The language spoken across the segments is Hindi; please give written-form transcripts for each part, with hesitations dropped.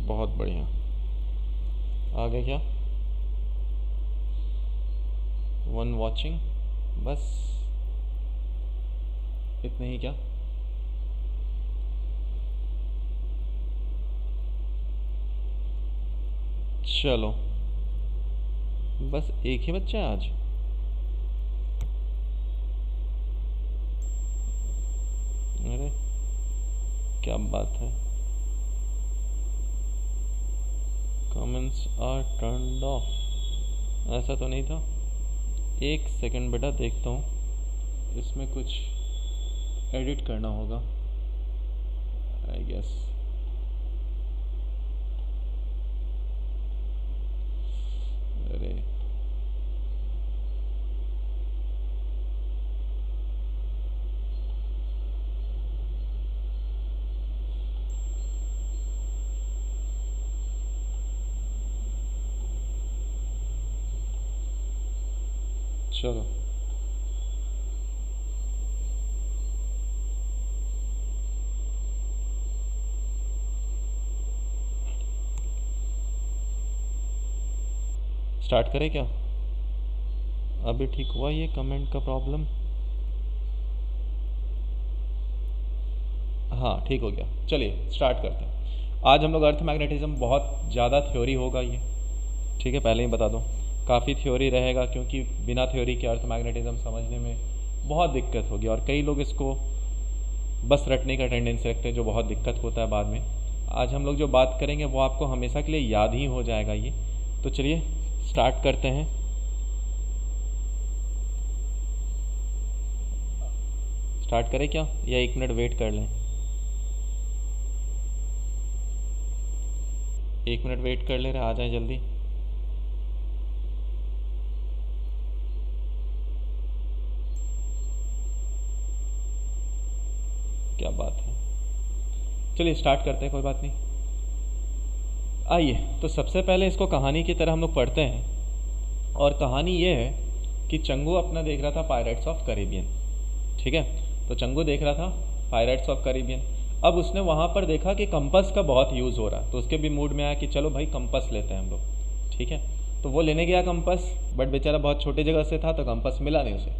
बहुत बढ़िया। आगे क्या? वन वॉचिंग, बस इतने ही क्या? चलो, बस एक ही बच्चा है आज। अरे क्या बात है, कमेंट्स आर टर्न्ड ऑफ। ऐसा तो नहीं था। एक सेकंड बेटा, देखता हूँ, इसमें कुछ एडिट करना होगा आई गेस। अरे चलो, स्टार्ट करें क्या? अभी ठीक हुआ ये कमेंट का प्रॉब्लम? हाँ ठीक हो गया। चलिए स्टार्ट करते हैं। आज हम लोग अर्थ मैग्नेटिज्म, बहुत ज़्यादा थ्योरी होगा ये, ठीक है, पहले ही बता दूँ। काफ़ी थ्योरी रहेगा क्योंकि बिना थ्योरी के अर्थ मैग्नेटिज्म समझने में बहुत दिक्कत होगी, और कई लोग इसको बस रटने का टेंडेंसी रखते हैं, जो बहुत दिक्कत होता है बाद में। आज हम लोग जो बात करेंगे वो आपको हमेशा के लिए याद ही हो जाएगा ये। तो चलिए स्टार्ट करते हैं। स्टार्ट करें क्या, या 1 मिनट वेट कर लें? 1 मिनट वेट कर ले रहे, आ जाए जल्दी। क्या बात है, चलिए स्टार्ट करते हैं, कोई बात नहीं। आइए, तो सबसे पहले इसको कहानी की तरह हम लोग पढ़ते हैं, और कहानी ये है कि चंगू अपना देख रहा था पायरेट्स ऑफ कैरिबियन, ठीक है। तो चंगू देख रहा था पायरेट्स ऑफ कैरिबियन। अब उसने वहाँ पर देखा कि कंपास का बहुत यूज़ हो रहा है, तो उसके भी मूड में आया कि चलो भाई कंपास लेते हैं हम लोग, ठीक है। तो वो लेने गया कंपास, बट बेचारा बहुत छोटी जगह से था, तो कंपास मिला नहीं उसे।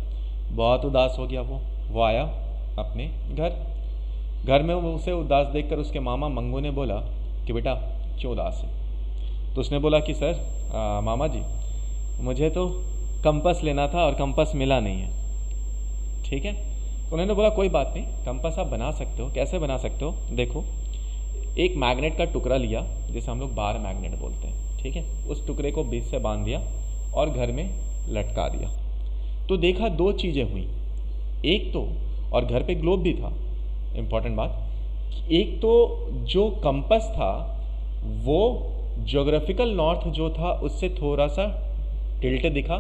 बहुत उदास हो गया वो आया अपने घर में वो उसे उदास देखकर उसके मामा मंगू ने बोला कि बेटा क्यों उदास है? तो उसने बोला कि सर मामा जी, मुझे तो कंपास लेना था और कंपास मिला नहीं है, ठीक है। तो उन्होंने बोला कोई बात नहीं, कंपास आप बना सकते हो। कैसे बना सकते हो? देखो, एक मैग्नेट का टुकड़ा लिया, जिसे हम लोग बार मैग्नेट बोलते हैं, ठीक है। उस टुकड़े को बीच से बांध दिया और घर में लटका दिया। तो देखा दो चीज़ें हुई, एक तो, और घर पे ग्लोब भी था, इम्पॉर्टेंट बात, एक तो जो कंपास था वो ज्योग्राफिकल नॉर्थ जो था उससे थोड़ा सा टिल्ट दिखा,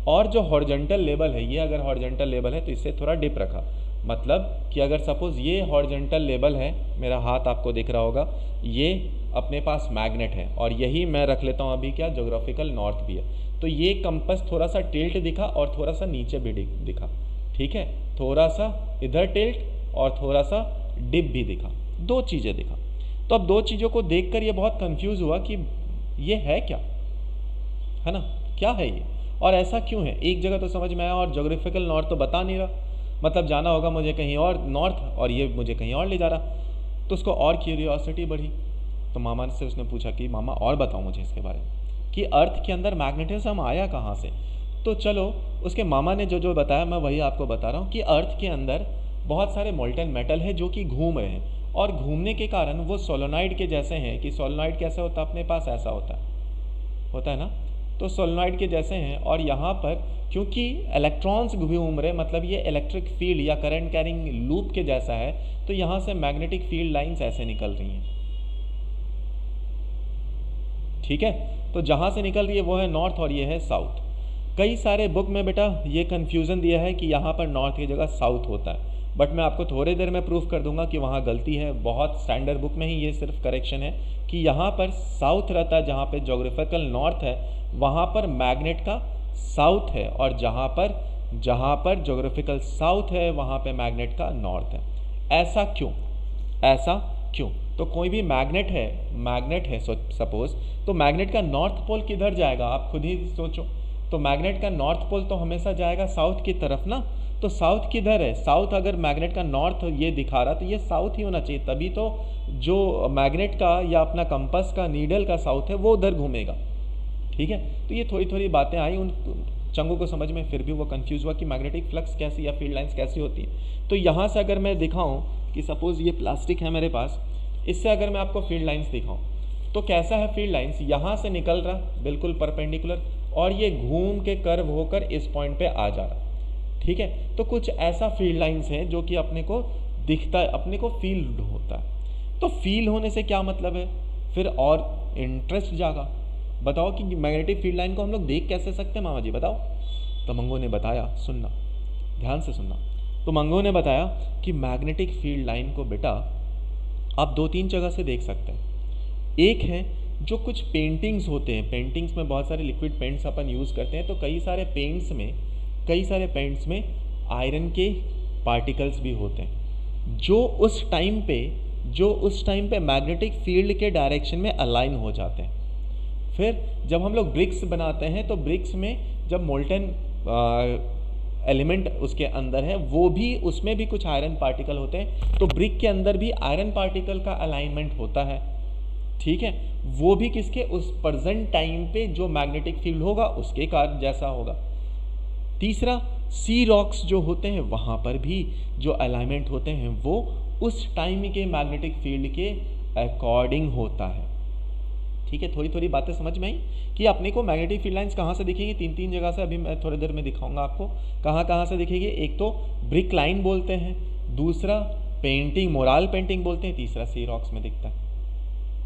और जो हॉरिजॉन्टल लेवल है, ये अगर हॉरिजॉन्टल लेवल है तो इससे थोड़ा डिप रखा। मतलब कि अगर सपोज ये हॉरिजॉन्टल लेवल है, मेरा हाथ आपको दिख रहा होगा, ये अपने पास मैग्नेट है, और यही मैं रख लेता हूँ अभी क्या, ज्योग्राफिकल नॉर्थ भी है। तो ये कंपास थोड़ा सा टिल्ट दिखा और थोड़ा सा नीचे भी दिखा, ठीक है। थोड़ा सा इधर टिल्ट और थोड़ा सा डिप भी दिखा, दो चीज़ें दिखा। तो अब दो चीज़ों को देखकर ये बहुत कंफ्यूज हुआ कि ये है क्या, है ना, क्या है ये, और ऐसा क्यों है। एक जगह तो समझ में आया, और ज्योग्राफिकल नॉर्थ तो बता नहीं रहा, मतलब जाना होगा मुझे कहीं और नॉर्थ, और ये मुझे कहीं और ले जा रहा। तो उसको और क्यूरियोसिटी बढ़ी, तो मामा से उसने पूछा कि मामा और बताओ मुझे इसके बारे में, कि अर्थ के अंदर मैग्नेटिज्म आया कहाँ से। तो चलो, उसके मामा ने जो जो बताया मैं वही आपको बता रहा हूँ, कि अर्थ के अंदर बहुत सारे मोल्टेन मेटल है जो कि घूम रहे हैं, और घूमने के कारण वो सोलोनाइड के जैसे हैं। कि सोलोनाइड कैसे होता है, अपने पास ऐसा होता है ना, तो सोलोनाइड के जैसे हैं। और यहाँ पर क्योंकि इलेक्ट्रॉन्स घूम रहे, मतलब ये इलेक्ट्रिक फील्ड या करंट कैरिंग लूप के जैसा है, तो यहाँ से मैग्नेटिक फील्ड लाइंस ऐसे निकल रही हैं, ठीक है। तो जहाँ से निकल रही है वो है नॉर्थ और ये है साउथ। कई सारे बुक में बेटा ये कन्फ्यूज़न दिया है कि यहाँ पर नॉर्थ की जगह साउथ होता है, बट मैं आपको थोड़ी देर में प्रूफ कर दूंगा कि वहाँ गलती है। बहुत स्टैंडर्ड बुक में ही ये सिर्फ करेक्शन है कि यहाँ पर साउथ रहता है, जहाँ पे ज्योग्राफिकल नॉर्थ है वहाँ पर मैग्नेट का साउथ है, और जहाँ पर ज्योग्राफिकल साउथ है वहाँ पे मैग्नेट का नॉर्थ है। ऐसा क्यों? तो कोई भी मैग्नेट है सपोज, तो मैग्नेट का नॉर्थ पोल किधर जाएगा, आप खुद ही सोचो। तो मैग्नेट का नॉर्थ पोल तो हमेशा जाएगा साउथ की तरफ ना। तो साउथ किधर है, साउथ अगर मैग्नेट का नॉर्थ ये दिखा रहा तो ये साउथ ही होना चाहिए, तभी तो जो मैग्नेट का या अपना कंपास का नीडल का साउथ है वो उधर घूमेगा। ठीक है, तो ये थोड़ी थोड़ी बातें आई उन चंगू को समझ में, फिर भी वो कंफ्यूज हुआ कि मैग्नेटिक फ्लक्स कैसी या फील्ड लाइंस कैसी होती है। तो यहाँ से अगर मैं दिखाऊं कि सपोज ये प्लास्टिक है मेरे पास, इससे अगर मैं आपको फील्ड लाइंस दिखाऊं तो कैसा है फील्ड लाइंस, यहाँ से निकल रहा बिल्कुल परपेंडिकुलर और ये घूम के कर्व होकर इस पॉइंट पे आ जा रहा। ठीक है, तो कुछ ऐसा फील्ड लाइंस है जो कि अपने को दिखता है, अपने को फील होता है। तो फील होने से क्या मतलब है, फिर और इंटरेस्ट जागा। बताओ कि मैग्नेटिक फील्ड लाइन को हम लोग देख कैसे सकते हैं मामा जी, बताओ। तो मंगो ने बताया, सुनना ध्यान से सुनना। तो मंगो ने बताया कि मैग्नेटिक फील्ड लाइन को बेटा आप 2-3 जगह से देख सकते हैं। एक है जो कुछ पेंटिंग्स होते हैं, पेंटिंग्स में बहुत सारे लिक्विड पेंट्स अपन यूज़ करते हैं, तो कई सारे पेंट्स में आयरन के पार्टिकल्स भी होते हैं जो उस टाइम पे मैग्नेटिक फील्ड के डायरेक्शन में अलाइन हो जाते हैं। फिर जब हम लोग ब्रिक्स बनाते हैं तो ब्रिक्स में जब मोल्टन एलिमेंट उसके अंदर है, वो भी उसमें भी कुछ आयरन पार्टिकल होते हैं, तो ब्रिक के अंदर भी आयरन पार्टिकल का अलाइनमेंट होता है। ठीक है, वो भी किसके, उस प्रेजेंट टाइम पे जो मैग्नेटिक फील्ड होगा उसके कारण जैसा होगा। तीसरा, सी रॉक्स जो होते हैं वहाँ पर भी जो अलाइनमेंट होते हैं वो उस टाइम के मैग्नेटिक फील्ड के अकॉर्डिंग होता है। ठीक है, थोड़ी थोड़ी बातें समझ में आई कि अपने को मैग्नेटिक फील्ड लाइंस कहाँ से दिखेगी, 3 जगह से, अभी मैं थोड़ी देर में दिखाऊंगा आपको कहाँ से दिखेगी। एक तो ब्रिक लाइन बोलते हैं, दूसरा पेंटिंग, मोराल पेंटिंग बोलते हैं, तीसरा सी रॉक्स में दिखता है।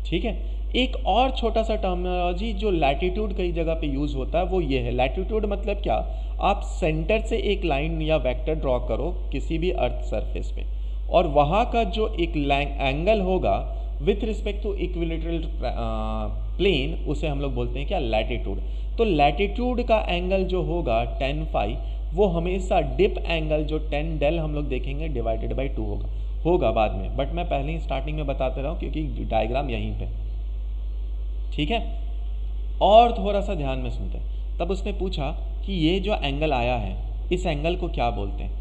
ठीक है, एक और छोटा सा टर्मिनोलॉजी जो लैटिट्यूड कई जगह पे यूज होता है वो ये है। लैटिट्यूड मतलब क्या, आप सेंटर से एक लाइन या वेक्टर ड्रॉ करो किसी भी अर्थ सरफेस पे, और वहाँ का जो एक एंगल होगा with respect to equilateral plane, उसे हम लोग बोलते हैं क्या, लैटिट्यूड। तो लैटिट्यूड का एंगल जो होगा tan phi, वो हमेशा डिप एंगल जो tan del हम लोग देखेंगे डिवाइडेड बाई 2 होगा बाद में, बट मैं पहले ही स्टार्टिंग में बताते रहा हूँ क्योंकि डायग्राम यहीं पे। ठीक है, और थोड़ा सा ध्यान में सुनते हैं। तब उसने पूछा कि ये जो एंगल आया है इस एंगल को क्या बोलते हैं,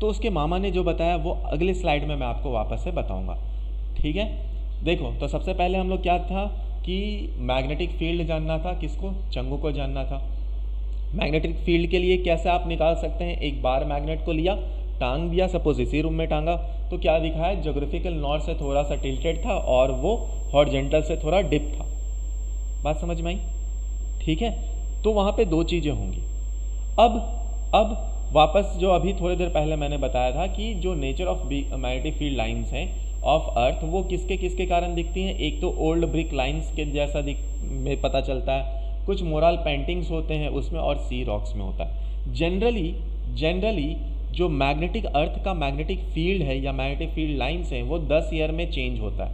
तो उसके मामा ने जो बताया वो अगले स्लाइड में मैं आपको वापस से बताऊंगा। ठीक है, देखो तो सबसे पहले हम लोग क्या था कि मैग्नेटिक फील्ड जानना था, किसको, चंगू को जानना था। मैग्नेटिक फील्ड के लिए कैसे आप निकाल सकते हैं, एक बार मैग्नेट को लिया, टांग दिया, सपोज इसी रूम में टांगा, तो क्या दिखा है, ज्योग्राफिकल नॉर्थ से थोड़ा सा टिल्टेड था और वो हॉरिजॉन्टल से थोड़ा डिप था। बात समझ में आई। ठीक है, तो वहाँ पे 2 चीज़ें होंगी। अब वापस जो अभी थोड़ी देर पहले मैंने बताया था कि जो nature of magnetic field lines हैं ऑफ अर्थ वो किसके कारण दिखती हैं। एक तो ओल्ड ब्रिक लाइंस के जैसा में पता चलता है, कुछ मोरल पेंटिंग्स होते हैं उसमें, और सी रॉक्स में होता है। जनरली जो मैग्नेटिक अर्थ का मैग्नेटिक फील्ड है या मैग्नेटिक फील्ड लाइंस हैं वो 10 ईयर में चेंज होता है।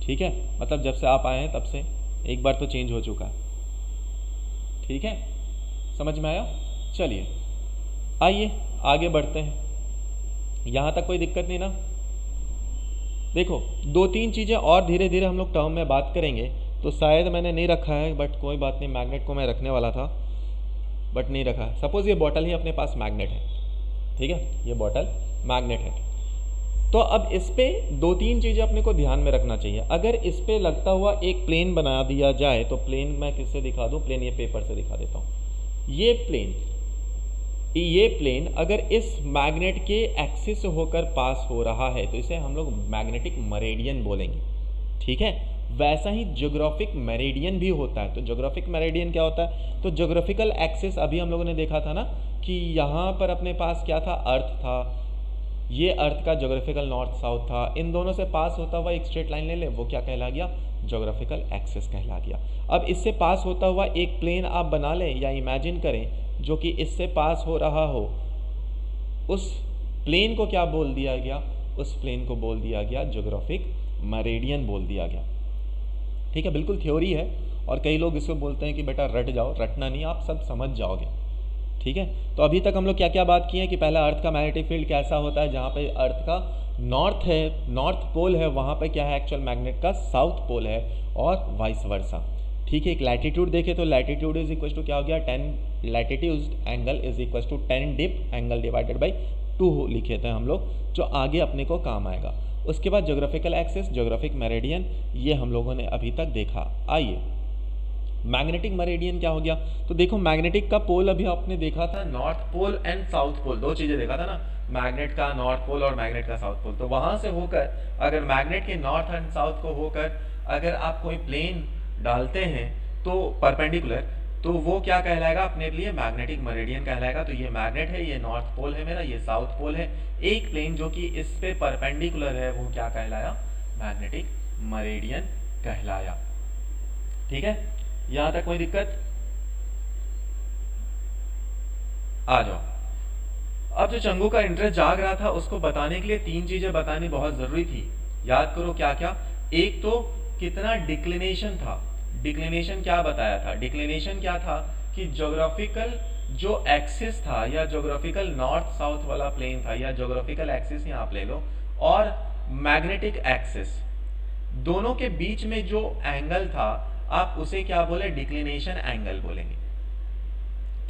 ठीक है, मतलब जब से आप आए हैं तब से एक बार तो चेंज हो चुका है। ठीक है, समझ में आया। चलिए आइए आगे बढ़ते हैं, यहाँ तक कोई दिक्कत नहीं ना। देखो 2-3 चीज़ें और धीरे धीरे हम लोग टर्म में बात करेंगे, तो शायद मैंने नहीं रखा है, बट कोई बात नहीं, मैग्नेट को मैं रखने वाला था बट नहीं रखा। सपोज़ ये बॉटल ही अपने पास मैग्नेट है, ठीक है, ये बॉटल मैग्नेट है। तो अब इस पर 2-3 चीज़ें अपने को ध्यान में रखना चाहिए। अगर इस पर लगता हुआ एक प्लेन बना दिया जाए, तो प्लेन मैं किससे दिखा दूँ, प्लेन ये पेपर से दिखा देता हूँ। ये प्लेन अगर इस मैग्नेट के एक्सिस होकर पास हो रहा है तो इसे हम लोग मैग्नेटिक मेरिडियन बोलेंगे। ठीक है, वैसा ही ज्योग्राफिक मेरिडियन भी होता है। तो ज्योग्राफिक मेरिडियन क्या होता है, तो ज्योग्राफिकल एक्सिस अभी हम लोगों ने देखा था ना कि यहाँ पर अपने पास क्या था, अर्थ था, ये अर्थ का ज्योग्राफिकल नॉर्थ साउथ था, इन दोनों से पास होता हुआ एक स्ट्रेट लाइन ले ले, वो क्या कहला गया, ज्योग्राफिकल एक्सिस कहला गया। अब इससे पास होता हुआ एक प्लेन आप बना लें या इमेजिन करें जो कि इससे पास हो रहा हो, उस प्लेन को क्या बोल दिया गया, उस प्लेन को बोल दिया गया ज्योग्राफिक मेरिडियन बोल दिया गया। ठीक है, बिल्कुल थ्योरी है और कई लोग इसको बोलते हैं कि बेटा रट जाओ, रटना नहीं, आप सब समझ जाओगे। ठीक है, तो अभी तक हम लोग क्या क्या बात किए हैं कि पहला अर्थ का मैग्नेटिक फील्ड कैसा होता है, जहाँ पे अर्थ का नॉर्थ है, नॉर्थ पोल है, वहाँ पे क्या है एक्चुअल मैग्नेट का साउथ पोल है, और वाइस वर्सा। ठीक है, एक लैटिट्यूड देखे तो लैटिट्यूड इज इक्वल टू क्या हो गया, 10 latitude angle is equal to 10 dip angle divided by 2 लिखे थे हम लोग, जो आगे अपने को काम आएगा। उसके बाद ज्योग्राफिकल एक्सिस, ज्योग्राफिक मेरिडियन, ये हम लोगों ने अभी तक देखा। आइए मैग्नेटिक मेरिडियन क्या हो गया, तो देखो मैग्नेटिक का पोल अभी आपने देखा था north pole and south pole, दो चीजें देखा था ना, मैग्नेट का नॉर्थ पोल और मैग्नेट का साउथ पोल। तो वहां से होकर अगर मैग्नेट के नॉर्थ एंड साउथ को होकर अगर आप कोई प्लेन डालते हैं तो परपेंडिकुलर, तो वो क्या कहलाएगा अपने लिए, मैग्नेटिक मेरिडियन कहलाएगा। तो ये मैग्नेट है, ये नॉर्थ पोल है मेरा, ये साउथ पोल है, एक प्लेन जो कि इस पे परपेंडिकुलर है वो क्या कहलाया, मैग्नेटिक मेरिडियन कहलाया। ठीक है, यहां तक कोई दिक्कत, आ जाओ। अब जो चंगू का इंटरेस्ट जाग रहा था उसको बताने के लिए 3 चीजें बतानी बहुत जरूरी थी, याद करो क्या क्या। एक तो कितना डिक्लिनेशन था, डिक्लिनेशन क्या बताया था, डिक्लिनेशन क्या था कि ज्योग्राफिकल जो एक्सिस था या ज्योग्राफिकल नॉर्थ साउथ वाला प्लेन था, या ज्योग्राफिकल एक्सिस यहाँ आप ले लो, और मैग्नेटिक एक्सिस, दोनों के बीच में जो एंगल था आप उसे क्या बोले, डिक्लिनेशन एंगल बोलेंगे।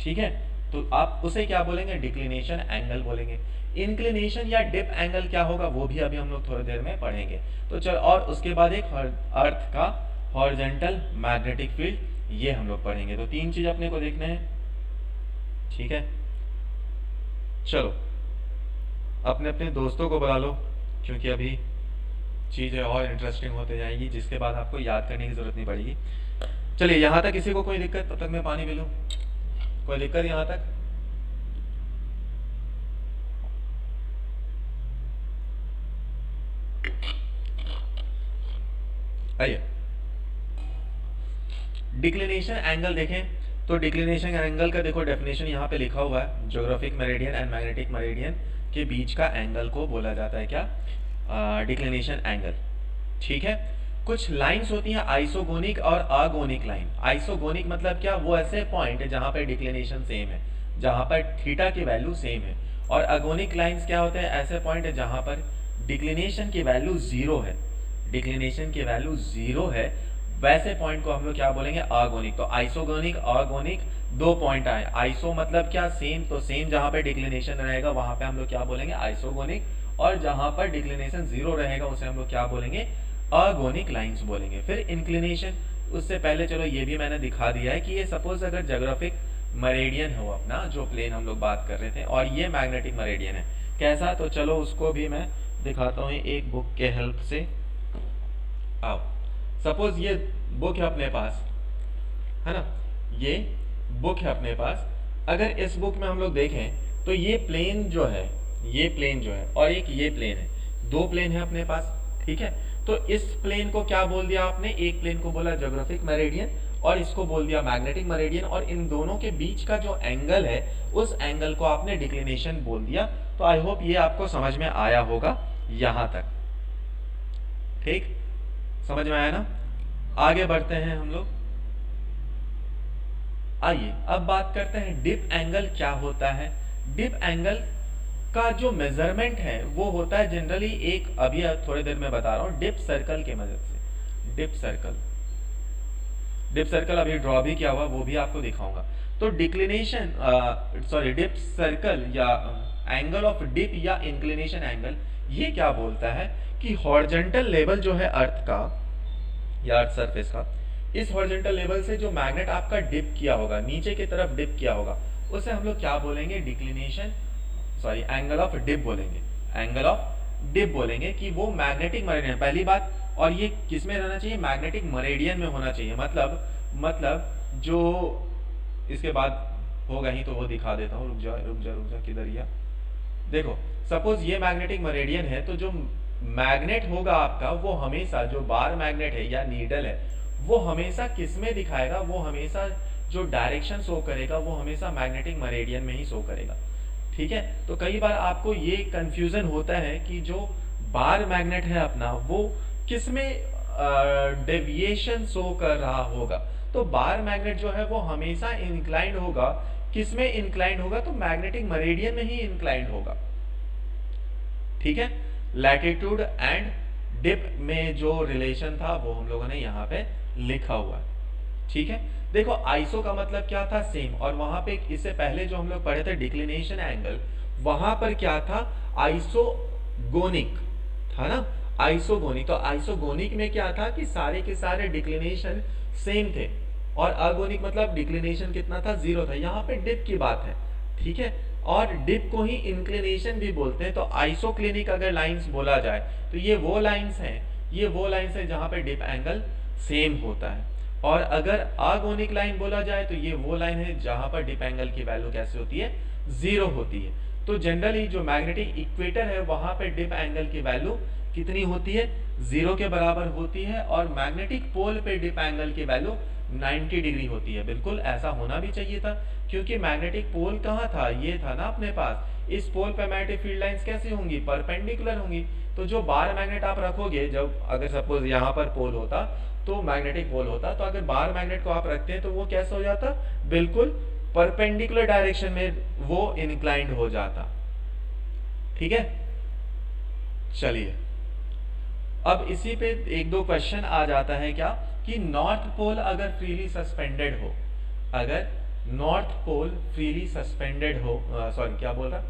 ठीक है, तो आप उसे क्या बोलेंगे, डिक्लिनेशन एंगल बोलेंगे। इंक्लिनेशन या डिप एंगल क्या होगा वो भी अभी हम लोग थोड़ी देर में पढ़ेंगे। तो चलो, और उसके बाद एक अर्थ का हॉरिजॉन्टल मैग्नेटिक फील्ड, ये हम लोग पढ़ेंगे। तो 3 चीज अपने को देखने हैं। ठीक है, चलो अपने अपने दोस्तों को बुला लो, क्योंकि अभी चीजें और इंटरेस्टिंग होते जाएगी, जिसके बाद आपको याद करने की जरूरत नहीं पड़ेगी। चलिए, यहां तक किसी को कोई दिक्कत, तब तक मैं पानी पी लूं, कोई दिक्कत यहां तक? आइए, डिक्लिनेशन एंगल देखें तो डिक्लिनेशन एंगल का देखो डेफिनेशन यहाँ पे लिखा हुआ है, geographic meridian and magnetic meridian के बीच का एंगल को बोला जाता है क्या, डिक्लिनेशन एंगल। ठीक है, कुछ लाइंस होती हैं आइसोगोनिक और अगोनिक लाइन। आइसोगोनिक मतलब क्या, वो ऐसे पॉइंट है जहां पर डिक्लिनेशन सेम है, जहां पर थीटा की वैल्यू सेम है। और अगोनिक लाइंस क्या होते हैं, ऐसे पॉइंट है जहां पर डिक्लिनेशन की वैल्यू 0 है, डिक्लिनेशन की वैल्यू 0 है, वैसे पॉइंट को हम लोग क्या बोलेंगे, अगोनिक। तो आइसोगोनिक अगोनिक 2 पॉइंट आए, आइसो मतलब क्या, सेम, तो सेम जहां पे डिक्लिनेशन रहेगा वहां पे हम लोग क्या बोलेंगे, आइसोगोनिक, और जहां पर डिक्लिनेशन 0 रहेगा उसे हम लोग क्या बोलेंगे, अगोनिक लाइंस बोलेंगे। फिर इंक्लिनेशन, उससे पहले चलो ये भी मैंने दिखा दिया है कि ये सपोज अगर ज्योग्राफिक मेरिडियन हो अपना, जो प्लेन हम लोग बात कर रहे थे, और ये मैग्नेटिक मेरिडियन है, कैसा, तो चलो उसको भी मैं दिखाता हूँ एक बुक के हेल्प से। आओ, सपोज ये बुक है अपने पास, है ना, ये बुक है अपने पास। अगर इस बुक में हम लोग देखें तो ये प्लेन जो है, ये प्लेन जो है, और एक ये प्लेन है, 2 प्लेन है अपने पास। ठीक है, तो इस प्लेन को क्या बोल दिया आपने, एक प्लेन को बोला ज्योग्राफिक मेरिडियन और इसको बोल दिया मैग्नेटिक मेरिडियन, और इन दोनों के बीच का जो एंगल है उस एंगल को आपने डिक्लिनेशन बोल दिया। तो आई होप ये आपको समझ में आया होगा यहां तक। ठीक, समझ में आया ना? आगे बढ़ते हैं हम लोग। आइए अब बात करते हैं डिप एंगल क्या होता है। डिप एंगल का जो मेजरमेंट है वो होता है जनरली एक, अभी थोड़ी देर में बता रहा हूं, डिप सर्कल की मदद से। डिप सर्कल, डिप सर्कल अभी ड्रॉ भी किया हुआ, वो भी आपको दिखाऊंगा। तो डिक्लिनेशन, सॉरी, डिप सर्कल या एंगल ऑफ डिप या इंक्लिनेशन एंगल, ये क्या बोलता है कि हॉरिजॉन्टल लेवल जो है अर्थ का या अर्थ सरफेस का, इस हॉरिजॉन्टल लेवल से जो मैग्नेट आपका डिप किया होगा, नीचे की तरफ डिप किया होगा, उसे हम लोग क्या बोलेंगे, declination, sorry, angle of dip बोलेंगे। एंगल ऑफ डिप बोलेंगे कि वो मैग्नेटिक मेरिडियन, पहली बात, और ये किस में रहना चाहिए, मैग्नेटिक मेरिडियन में होना चाहिए। मतलब जो इसके बाद होगा ही तो वो दिखा देता हूँ, रुक जा किधर या, देखो सपोज ये मैग्नेटिक मेरिडियन है, तो जो मैग्नेट होगा आपका वो हमेशा, जो बार मैग्नेट है या नीडल है, वो हमेशा किस में दिखाएगा, वो हमेशा जो डायरेक्शन शो करेगा वो हमेशा मैग्नेटिक मेरिडियन में ही शो करेगा। ठीक है, तो कई बार आपको ये कंफ्यूजन होता है कि जो बार मैग्नेट है अपना वो किस में डेविएशन शो कर रहा होगा। तो बार मैग्नेट जो है वो हमेशा इंक्लाइंड होगा किस में इंक्लाइंड होगा, तो मैग्नेटिक मेरिडियन में ही इंक्लाइंड होगा। ठीक है, लैटिट्यूड एंड डिप में जो रिलेशन था वो हम लोगों ने यहाँ पे लिखा हुआ है। ठीक है, देखो आइसो का मतलब क्या था, सेम, और वहां पे इससे पहले जो हम लोग पढ़े थे डिक्लिनेशन एंगल, वहां पर क्या था, आइसोगोनिक था ना, आइसोगोनिक। तो आइसोगोनिक में क्या था कि सारे के सारे डिक्लिनेशन सेम थे, और अगोनिक मतलब डिक्लिनेशन कितना था, 0 था। यहाँ पे डिप की बात है। ठीक है, और डिप को ही इंक्लिनेशन भी बोलते हैं। तो आइसोक्लिनिक अगर लाइंस बोला जाए तो ये वो लाइंस हैं, ये वो लाइंस हैं जहाँ पे डिप एंगल सेम होता है। और अगर आगोनिक लाइन बोला जाए तो ये वो लाइन है जहां पर डिप एंगल की वैल्यू कैसे होती है, 0 होती है। तो जनरली जो मैग्नेटिक इक्वेटर है वहां पर डिप एंगल की वैल्यू कितनी होती है, 0 के बराबर होती है, और मैग्नेटिक पोल पे डिप एंगल की वैल्यू 90 डिग्री होती है। बिल्कुल ऐसा होना भी चाहिए था, क्योंकि मैग्नेटिक पोल कहाँ था, ये था ना अपने पास। इस पोल पे मैग्नेटिक फील्ड लाइंस कैसी होंगी, परपेंडिकुलर होंगी। तो जो बार मैग्नेट आप रखोगे, जब अगर सपोज यहाँ पर पोल होता तो मैग्नेटिक पोल होता, तो अगर बार मैग्नेट को आप रखते हैं तो वो कैसा हो जाता, बिल्कुल परपेंडिकुलर डायरेक्शन में वो इंक्लाइंड हो जाता। ठीक है, चलिए अब इसी पे एक दो क्वेश्चन आ जाता है क्या, कि नॉर्थ पोल अगर फ्रीली सस्पेंडेड हो, अगर नॉर्थ पोल फ्रीली सस्पेंडेड हो, सॉरी क्या बोल रहा,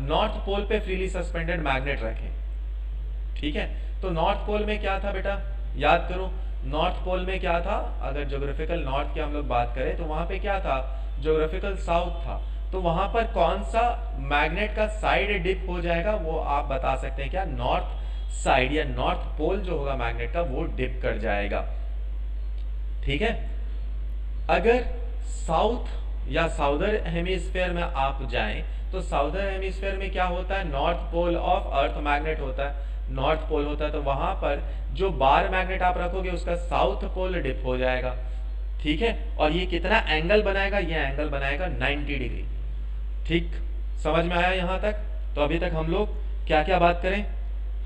नॉर्थ पोल पे फ्रीली सस्पेंडेड मैग्नेट रखें। ठीक है, तो नॉर्थ पोल में क्या था बेटा, याद करो, नॉर्थ पोल में क्या था, अगर ज्योग्राफिकल नॉर्थ की हम लोग बात करें तो वहां पे क्या था, ज्योग्राफिकल साउथ था। तो वहां पर कौन सा मैग्नेट का साइड डिप हो जाएगा, वो आप बता सकते हैं क्या, नॉर्थ साइड या नॉर्थ पोल जो होगा मैग्नेट का वो डिप कर जाएगा। ठीक है, अगर साउथ या साउदर्न हेमिस्फीयर में आप जाएं तो साउदर्न हेमिस्फीयर में क्या होता है, north pole of earth magnet होता है, नॉर्थ पोल होता है। तो वहां पर जो बार मैग्नेट आप रखोगे उसका साउथ पोल डिप हो जाएगा। ठीक है, और ये कितना एंगल बनाएगा, ये एंगल बनाएगा 90 डिग्री। ठीक, समझ में आया यहाँ तक। तो अभी तक हम लोग क्या क्या बात करें,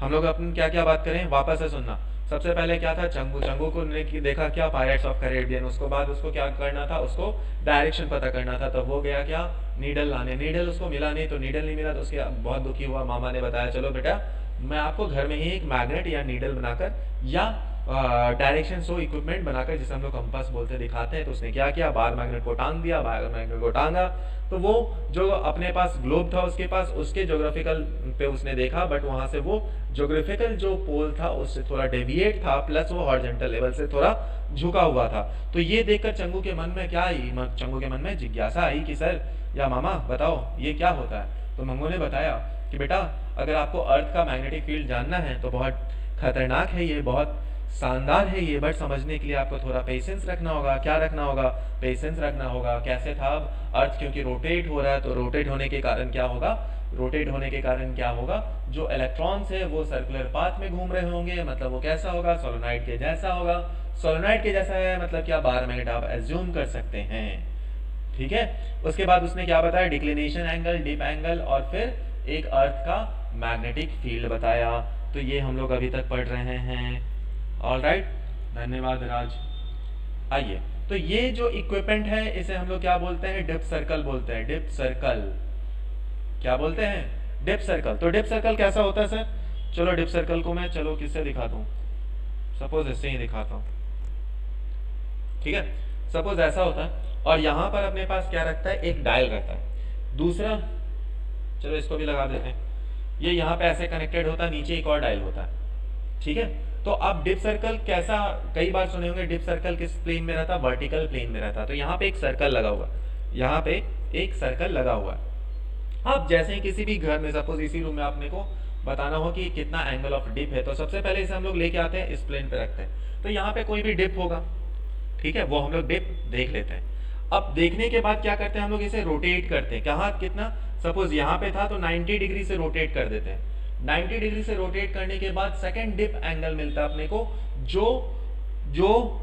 हम लोग अपन क्या क्या बात करें, वापस से सुनना। सबसे पहले क्या था, चंगू, चंगू को देखा क्या, पायरेट्स ऑफ कैरेबियन। उसको बाद उसको क्या करना था, उसको डायरेक्शन पता करना था। तो वो गया क्या, नीडल लाने, नीडल उसको मिला नहीं, तो नीडल नहीं मिला तो उसके बहुत दुखी हुआ। मामा ने बताया चलो बेटा मैं आपको घर में ही एक मैग्नेट या नीडल बनाकर या डायरेक्शन शो इक्विपमेंट बनाकर, जिसे हम लोग कंपास बोलते दिखाते हैं। तो उसने क्या किया, बार मैग्नेट को टांग दिया, बार मैग्नेट को टांगा, तो वो जो अपने पास ग्लोब था उसके पास, उसके ज्योग्राफिकल पे उसने देखा, बट वहां से वो ज्योग्राफिकल जो पोल था उससे थोड़ा डेविएट था, प्लस वो हॉरिजॉन्टल लेवल से थोड़ा झुका हुआ था। तो ये देखकर चंगू के मन में क्या आई, चंगू के मन में जिज्ञासा आई कि सर या मामा बताओ ये क्या होता है। तो मंगू ने बताया कि बेटा अगर आपको अर्थ का मैग्नेटिक फील्ड जानना है तो बहुत खतरनाक है ये, बहुत शानदार है ये, बट समझने के लिए आपको थोड़ा पेशेंस रखना होगा। क्या रखना होगा, पेशेंस रखना होगा। कैसे था, अब अर्थ क्योंकि रोटेट हो रहा है, तो रोटेट होने के कारण क्या होगा, रोटेट होने के कारण क्या होगा, जो इलेक्ट्रॉन्स है वो सर्कुलर पाथ में घूम रहे होंगे, मतलब वो कैसा होगा, सोलेनॉइड के जैसा होगा। सोलेनॉइड के जैसा है मतलब क्या, बार मैग्नेट आप एज्यूम कर सकते हैं। ठीक है, उसके बाद उसने क्या बताया, डिक्लिनेशन एंगल, डिप एंगल, और फिर एक अर्थ का मैग्नेटिक फील्ड बताया। तो ये हम लोग अभी तक पढ़ रहे हैं। ऑलराइट, धन्यवाद राज। आइए, तो ये जो इक्विपमेंट है इसे हम लोग क्या बोलते हैं, डिप सर्कल बोलते हैं। डिप सर्कल क्या बोलते हैं, डिप सर्कल। तो डिप सर्कल कैसा होता है सर, चलो डिप सर्कल को मैं चलो किससे दिखाता हूँ, सपोज इससे ही दिखाता हूँ। ठीक है, सपोज ऐसा होता है, और यहाँ पर अपने पास क्या रखता है, एक डायल रहता है। दूसरा, चलो इसको भी लगा देते हैं, ये यहाँ पे ऐसे कनेक्टेड होता है, नीचे एक और डायल होता है। ठीक है, तो अब डिप सर्कल कैसा, कई बार सुने होंगे डिप सर्कल किस प्लेन में रहता, वर्टिकल प्लेन में रहता। तो यहाँ पे एक सर्कल लगा हुआ, यहाँ पे एक सर्कल लगा हुआ है। अब जैसे ही किसी भी घर में, सपोज इसी रूम में आपने को बताना हो कि कितना एंगल ऑफ डिप है, तो सबसे पहले इसे हम लोग लेके आते हैं, इस प्लेन पे रखते हैं। तो यहाँ पे कोई भी डिप होगा, ठीक है, वो हम लोग डिप देख लेते हैं। अब देखने के बाद क्या करते हैं, हम लोग इसे रोटेट करते हैं। कहाँ, कितना, सपोज यहाँ पे था तो 90 डिग्री से रोटेट कर देते हैं। 90 डिग्री से रोटेट करने के बाद सेकंड डिप एंगल मिलता है अपने को, जो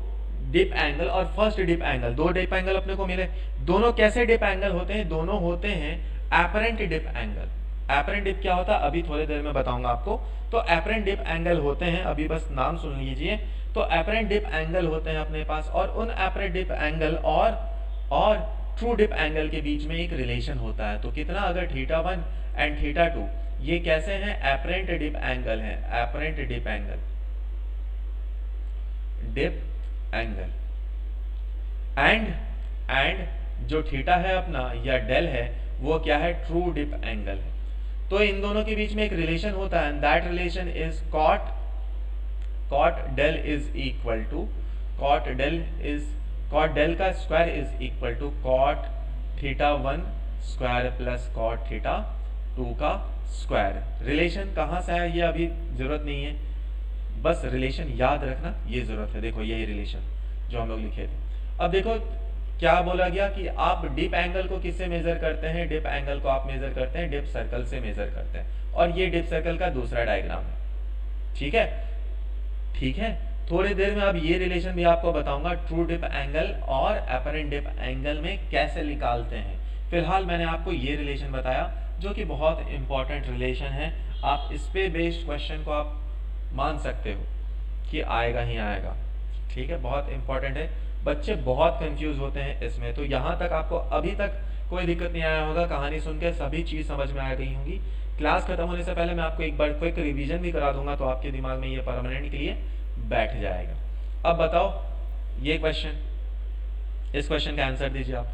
डिप एंगल और फर्स्ट डिप एंगल, दो डिप एंगल अपने को मिले। दोनों कैसे डिप एंगल होते हैं, दोनों होते हैं apparent dip angle. Apparent dip क्या होता है अभी थोड़ी देर में बताऊंगा आपको। तो एपरेंट डिप एंगल होते हैं, अभी बस नाम सुन लीजिए। तो एपरेंट डिप एंगल होते हैं अपने पास, और उन एपरेंट डिप एंगल और ट्रू डिप एंगल के बीच में एक रिलेशन होता है। तो कितना, अगर थीटा 1 एंड थीटा 2 ये कैसे हैं, एपरेंट डिप एंगल है, apparent dip angle, dip angle, and जो थीटा है अपना या डेल है वो क्या है, ट्रू डिप एंगल है। तो इन दोनों के बीच में एक रिलेशन होता है, that relation is cot del is equal to cot del का square is equal to cot theta 1 square plus cot theta 2 का स्क्वायर। रिलेशन कहाँ से आया ये अभी जरूरत नहीं है, बस रिलेशन याद रखना ये जरूरत है। देखो यही रिलेशन जो हम लोग लिखे थे। अब देखो क्या बोला गया कि आप डिप एंगल को किससे मेजर करते हैं, डिप एंगल को आप मेजर करते हैं डिप सर्कल से मेजर करते हैं, और ये डिप सर्कल का दूसरा डायग्राम है। ठीक है, ठीक है। थोड़ी देर में अब ये रिलेशन भी आपको बताऊंगा ट्रू डिप एंगल और एपरेंट डिप एंगल में कैसे निकालते हैं। फिलहाल मैंने आपको ये रिलेशन बताया जो कि बहुत इंपॉर्टेंट रिलेशन है। आप इस पे बेस्ड क्वेश्चन को आप मान सकते हो कि आएगा ही आएगा। ठीक है, बहुत इंपॉर्टेंट है, बच्चे बहुत कंफ्यूज होते हैं इसमें। तो यहाँ तक आपको अभी तक कोई दिक्कत नहीं आया होगा, कहानी सुन के सभी चीज़ समझ में आ गई होंगी। क्लास खत्म होने से पहले मैं आपको एक बार क्विक रिवीजन भी करा दूंगा, तो आपके दिमाग में ये परमानेंट के लिए बैठ जाएगा। अब बताओ ये क्वेश्चन, इस क्वेश्चन का आंसर दीजिए आप।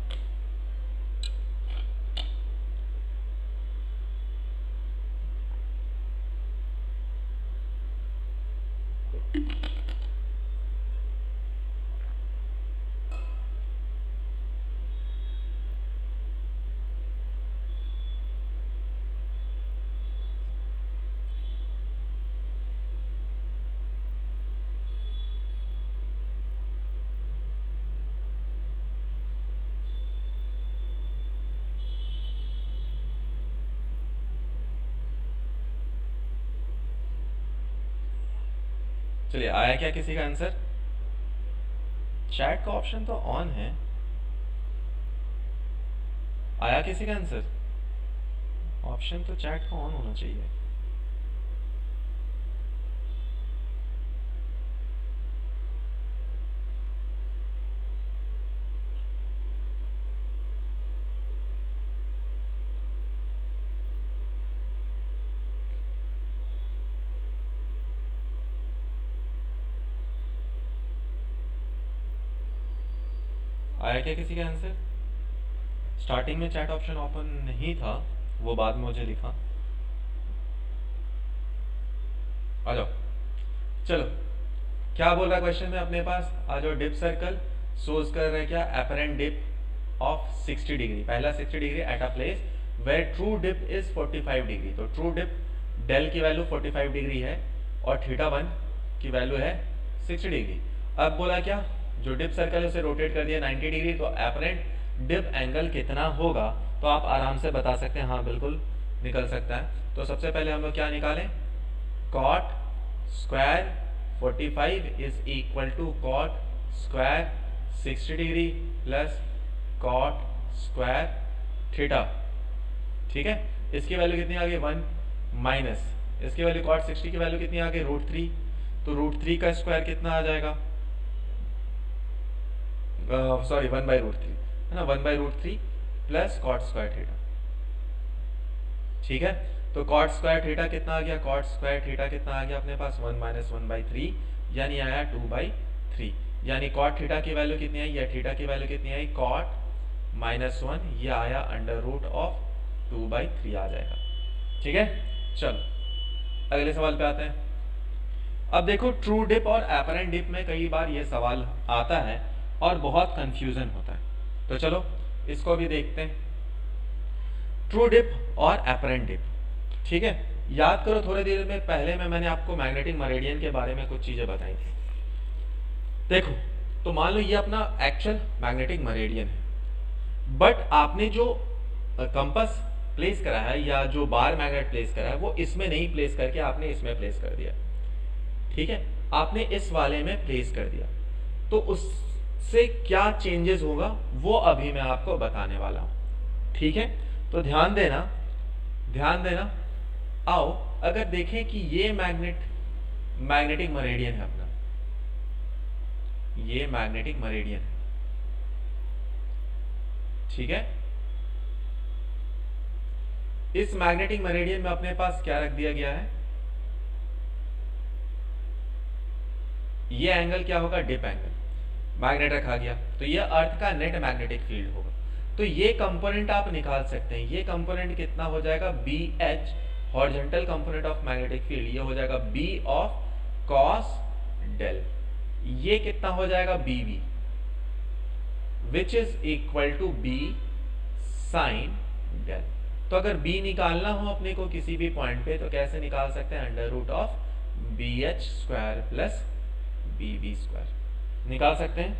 चलिए, आया क्या किसी का आंसर? चैट का ऑप्शन तो ऑन है, आया किसी का आंसर? ऑप्शन तो चैट का ऑन होना चाहिए। आया क्या किसी का आंसर? स्टार्टिंग में चैट ऑप्शन ओपन नहीं था, वो बाद में मुझे दिखा। आ जाओ, चलो क्या बोल रहा है क्वेश्चन में अपने पास? आ जाओ, डिप सर्कल सोज कर रहे क्या, एपरेंट डिप ऑफ 60 डिग्री, पहला 60 degree at a place where true dip is 45 degree. तो ट्रू डिप डेल की वैल्यू 45 डिग्री है और थीटा 1 की वैल्यू है 60 डिग्री। अब बोला क्या, जो डिप सर्कल है उसे रोटेट कर दिया 90 डिग्री, तो एपरेंट डिप एंगल कितना होगा? तो आप आराम से बता सकते हैं, हाँ बिल्कुल निकल सकता है। तो सबसे पहले हम लोग क्या निकालें, cot square 45 is equal to cot square 60 degree plus cot square theta. ठीक है, इसकी वैल्यू कितनी आ गई 1 माइनस इसकी वैल्यू कॉट 60 की वैल्यू कितनी आ गई √3। तो √3 का स्क्वायर कितना आ जाएगा, सॉरी 1/√3 है ना, 1/√3 प्लस कॉट स्क्वायर थीटा। ठीक है, तो कॉट स्क्वायर थीटा कितना आ गया, कॉट स्क्वायर थीटा कितना आ गया अपने पास 1 - 1/3 यानी आया 2/3। यानी कॉट थीटा की वैल्यू कितनी आई, या थीटा की वैल्यू कितनी आई, कॉट -1, ये आया √2/3 आ जाएगा। ठीक है, चलो अगले सवाल पे आते हैं। अब देखो, ट्रू डिप और एपरेंट डिप में कई बार ये सवाल आता है और बहुत कंफ्यूजन होता है। तो चलो इसको भी देखते हैं, ट्रू डिप और एपरेंट डिप। ठीक है, याद करो थोड़ी देर में पहले मैंने आपको मैग्नेटिक मेरिडियन के बारे में कुछ चीजें बताई थी। देखो, तो मान लो ये अपना एक्चुअल मैग्नेटिक मेरिडियन है, बट आपने जो कंपास प्लेस करा है या जो बार मैग्नेट प्लेस करा है वो इसमें नहीं प्लेस करके आपने इसमें प्लेस कर दिया। ठीक है, आपने इस वाले में प्लेस कर दिया, तो उससे क्या चेंजेस होगा वो अभी मैं आपको बताने वाला हूं। ठीक है, तो ध्यान देना, ध्यान देना। आओ अगर देखें कि ये मैग्नेटिक मेरिडियन है अपना, ये मैग्नेटिक मेरिडियन है। ठीक है, इस मैग्नेटिक मेरिडियन में अपने पास क्या रख दिया गया है, ये एंगल क्या होगा, डिप एंगल, मैग्नेट रखा गया, तो ये अर्थ का नेट मैग्नेटिक फील्ड होगा। तो ये कंपोनेंट आप निकाल सकते हैं, ये कंपोनेंट कितना हो जाएगा, B H horizontal component of magnetic field, ये हो जाएगा बी ऑफ कॉस डेल, ये कितना हो जाएगा B V, which is equal to B sine del. तो अगर b निकालना हो अपने को किसी भी पॉइंट पे, तो कैसे निकाल सकते हैं, under root of B H square plus B V square निकाल सकते हैं।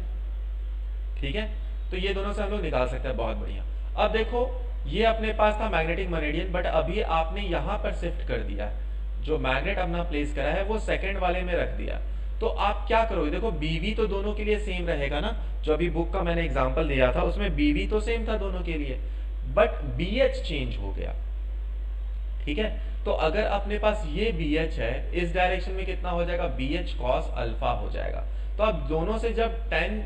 ठीक है, तो ये दोनों से हम लोग निकाल सकते हैं, बहुत बढ़िया। अब देखो, ये अपने पास था मैग्नेटिक मेरिडियन, बट अभी आपने यहां पर शिफ्ट कर दिया है, जो मैग्नेट अपना प्लेस करा है वो सेकंड वाले में रख दिया। तो आप क्या करोगे, देखो बीवी तो दोनों के लिए सेम रहेगा ना, जो अभी बुक का मैंने एग्जांपल दिया था उसमें बीवी तो सेम था दोनों के लिए, बट बी एच चेंज हो गया। ठीक है, तो अगर अपने पास ये बी एच है, इस डायरेक्शन में कितना हो जाएगा, बी एच कॉस अल्फा हो जाएगा। तो आप दोनों से जब टेन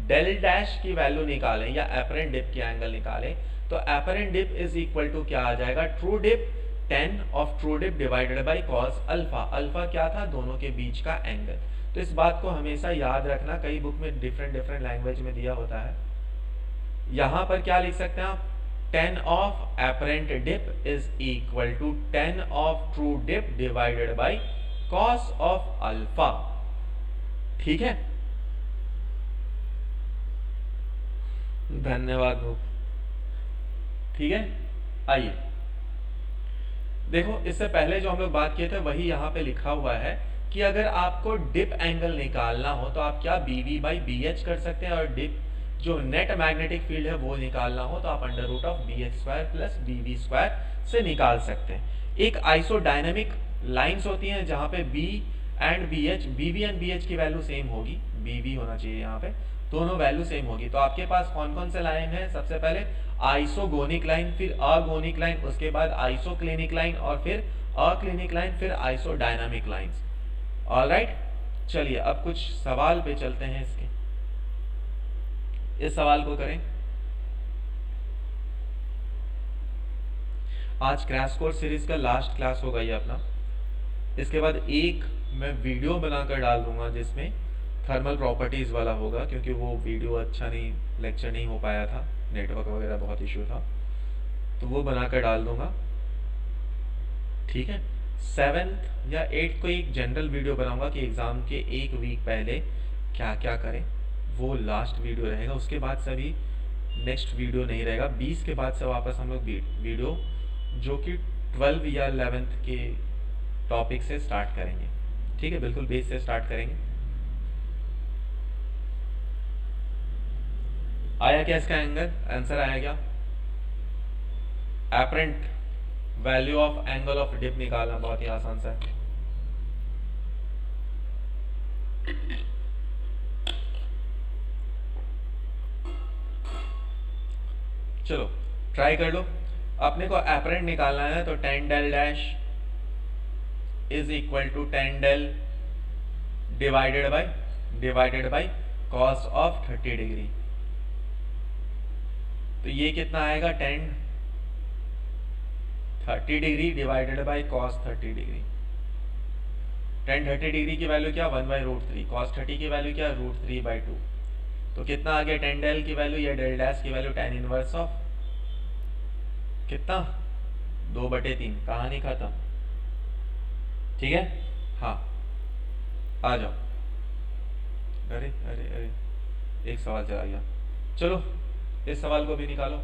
डेल डैश की वैल्यू निकालें या एपरेंट डिप की एंगल निकालें, तो apparent dip is equal to क्या आ जाएगा, true dip tan of true dip divided by cos alpha. Alpha क्या था, दोनों के बीच का एंगल। तो इस बात को हमेशा याद रखना, कई बुक में डिफरेंट डिफरेंट लैंग्वेज में दिया होता है। यहां पर क्या लिख सकते हैं आप, tan of apparent dip is equal to tan of true dip divided by cos of alpha. ठीक है, धन्यवाद बुक। ठीक है, आइए देखो, इससे पहले जो हम लोग बात किए थे वही यहाँ पे लिखा हुआ है कि अगर आपको डिप एंगल निकालना हो तो आप क्या B V by B H कर सकते हैं, और डिप जो नेट मैग्नेटिक फील्ड है वो निकालना हो तो आप under root of B H square plus B V square से निकाल सकते हैं। एक आइसोडायनेमिक लाइंस होती हैं जहाँ पे B and B H, B V and B H की वैल्यू सेम होगी, बी वी होना चाहिए यहाँ पे, दोनों वैल्यू सेम होगी। तो आपके पास कौन कौन से लाइन है, सबसे पहले आइसोगोनिक लाइन, फिर अगोनिक लाइन, उसके बाद आइसोक्लिनिक लाइन, और फिर अक्लिनिक लाइन, फिर आइसोडायनामिक लाइंस। ऑलराइट, चलिए अब कुछ सवाल पे चलते हैं इसके। इस सवाल को करें, आज क्रैश कोर्स सीरीज का लास्ट क्लास होगा ये अपना। इसके बाद एक मैं वीडियो बनाकर डाल दूंगा जिसमें थर्मल प्रॉपर्टीज वाला होगा, क्योंकि वो वीडियो अच्छा नहीं, लेक्चर नहीं हो पाया था, नेटवर्क वगैरह बहुत इश्यू था, तो वो बनाकर डाल दूंगा। ठीक है, 7th या 8th को एक जनरल वीडियो बनाऊंगा कि एग्जाम के एक वीक पहले क्या क्या करें, वो लास्ट वीडियो रहेगा। उसके बाद से अभी नेक्स्ट वीडियो नहीं रहेगा, 20 के बाद से वापस हम लोग वीडियो जो कि 12 या 11th के टॉपिक से स्टार्ट करेंगे। ठीक है, बिल्कुल बेस से स्टार्ट करेंगे। आया क्या इसका एंगल, आंसर आया क्या, apparent value of angle of dip निकालना बहुत ही आसान सा है। चलो ट्राई कर लो। अपने को एपरेंट निकालना है तो tan del dash is equal to tan del divided by cos of 30 degree. तो ये कितना आएगा, tan 30 degree divided by cos 30 degree. Tan 30 degree की वैल्यू क्या, 1/√3, कॉस 30 की वैल्यू क्या, √3/2। तो कितना आ गया टेन डेल की वैल्यू, या डेल डैश की वैल्यू टेन इनवर्स ऑफ कितना, 2/3। कहानी खत्म। ठीक है, हाँ आ जाओ। अरे अरे अरे एक सवाल चला गया, चलो इस सवाल को भी निकालो।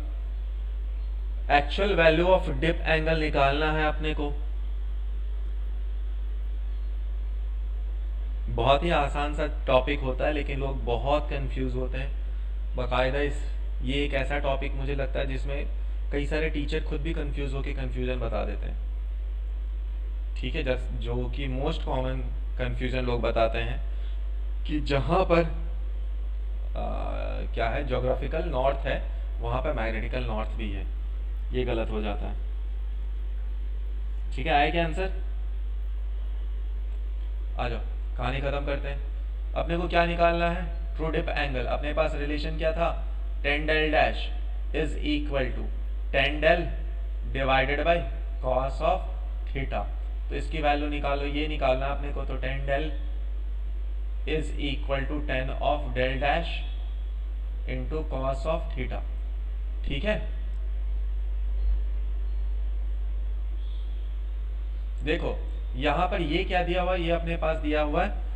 Actual value of dip angle निकालना है अपने को। बहुत ही आसान सा टॉपिक होता है, लेकिन लोग बहुत कंफ्यूज होते हैं बाकायदा। ये एक ऐसा टॉपिक मुझे लगता है जिसमें कई सारे टीचर खुद भी कंफ्यूज होकर कंफ्यूजन बता देते हैं। ठीक है, जो कि मोस्ट कॉमन कंफ्यूजन लोग बताते हैं कि जहाँ पर क्या है, ज्योग्राफिकल नॉर्थ है वहाँ पर मैग्नेटिकल नॉर्थ भी है, ये गलत हो जाता है। ठीक है, आया क्या आंसर, आ जाओ कहानी खत्म करते हैं। अपने को क्या निकालना है, ट्रू डिप एंगल। अपने पास रिलेशन क्या था, tan del dash is equal to tan del divided by cos of theta. तो इसकी वैल्यू निकालो, ये निकालना अपने को। तो tan del is equal to tan of del dash into cos of theta. ठीक है, देखो यहां पर ये क्या दिया हुआ है, ये अपने पास दिया हुआ है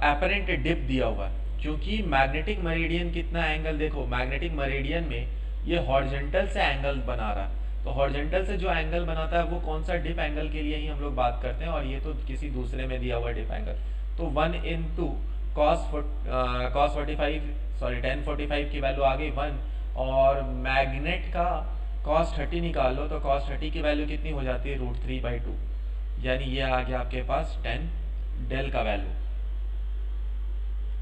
एपरेंट डिप दिया हुआ है, क्योंकि मैग्नेटिक मेरिडियन कितना एंगल, देखो मैग्नेटिक मेरिडियन में ये हॉरिजॉन्टल से एंगल बना रहा है। तो हॉरिजॉन्टल से जो एंगल बनाता है वो कौन सा, डिप एंगल के लिए ही हम लोग बात करते हैं, और ये तो किसी दूसरे में दिया हुआ डिप एंगल। तो 1 इंटू कॉस 45 सॉरी tan 45 की वैल्यू आ गई 1, और मैग्नेट का cos 30 निकाल लो, तो cos 30 की वैल्यू कितनी हो जाती है, √3/2, यानी ये आ गया आपके पास 10 डेल का वैल्यू।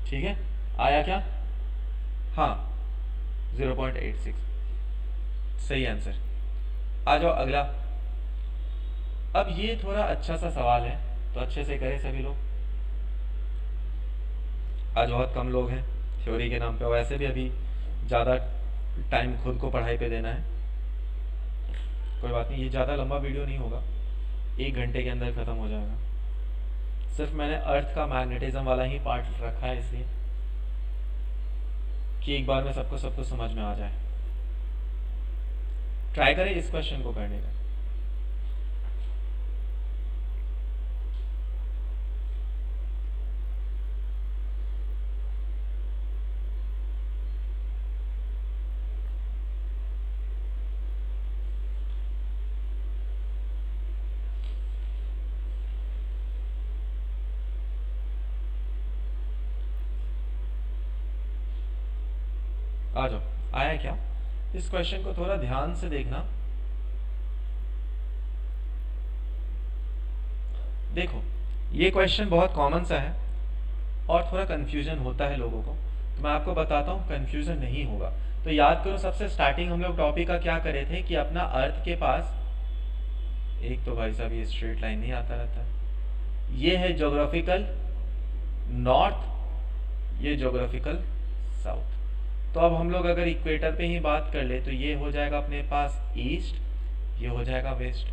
ठीक है, आया क्या, हाँ 0.86 सही आंसर। आ जाओ अगला। अब ये थोड़ा अच्छा सा सवाल है, तो अच्छे से करें सभी लोग। आज बहुत कम लोग हैं थ्योरी के नाम पे, वैसे भी अभी ज़्यादा टाइम खुद को पढ़ाई पे देना है। कोई बात नहीं, ये ज़्यादा लंबा वीडियो नहीं होगा, 1 घंटे के अंदर ख़त्म हो जाएगा। सिर्फ मैंने अर्थ का मैग्नेटिज्म वाला ही पार्ट रखा है, इसलिए कि एक बार में सबको सब कुछ समझ में आ जाए। ट्राई करें इस क्वेश्चन को करने का। आ जाओ, आया क्या, इस क्वेश्चन को थोड़ा ध्यान से देखना। देखो ये क्वेश्चन बहुत कॉमन सा है और थोड़ा कंफ्यूजन होता है लोगों को, तो मैं आपको बताता हूँ कंफ्यूजन नहीं होगा। तो याद करो, सबसे स्टार्टिंग हम लोग टॉपिक का क्या करे थे कि अपना अर्थ के पास, एक तो भाई साहब ये स्ट्रेट लाइन नहीं आता रहता, ये है ज्योग्राफिकल नॉर्थ, ये ज्योग्राफिकल साउथ। तो अब हम लोग अगर इक्वेटर पे ही बात कर ले तो ये हो जाएगा अपने पास ईस्ट, ये हो जाएगा वेस्ट।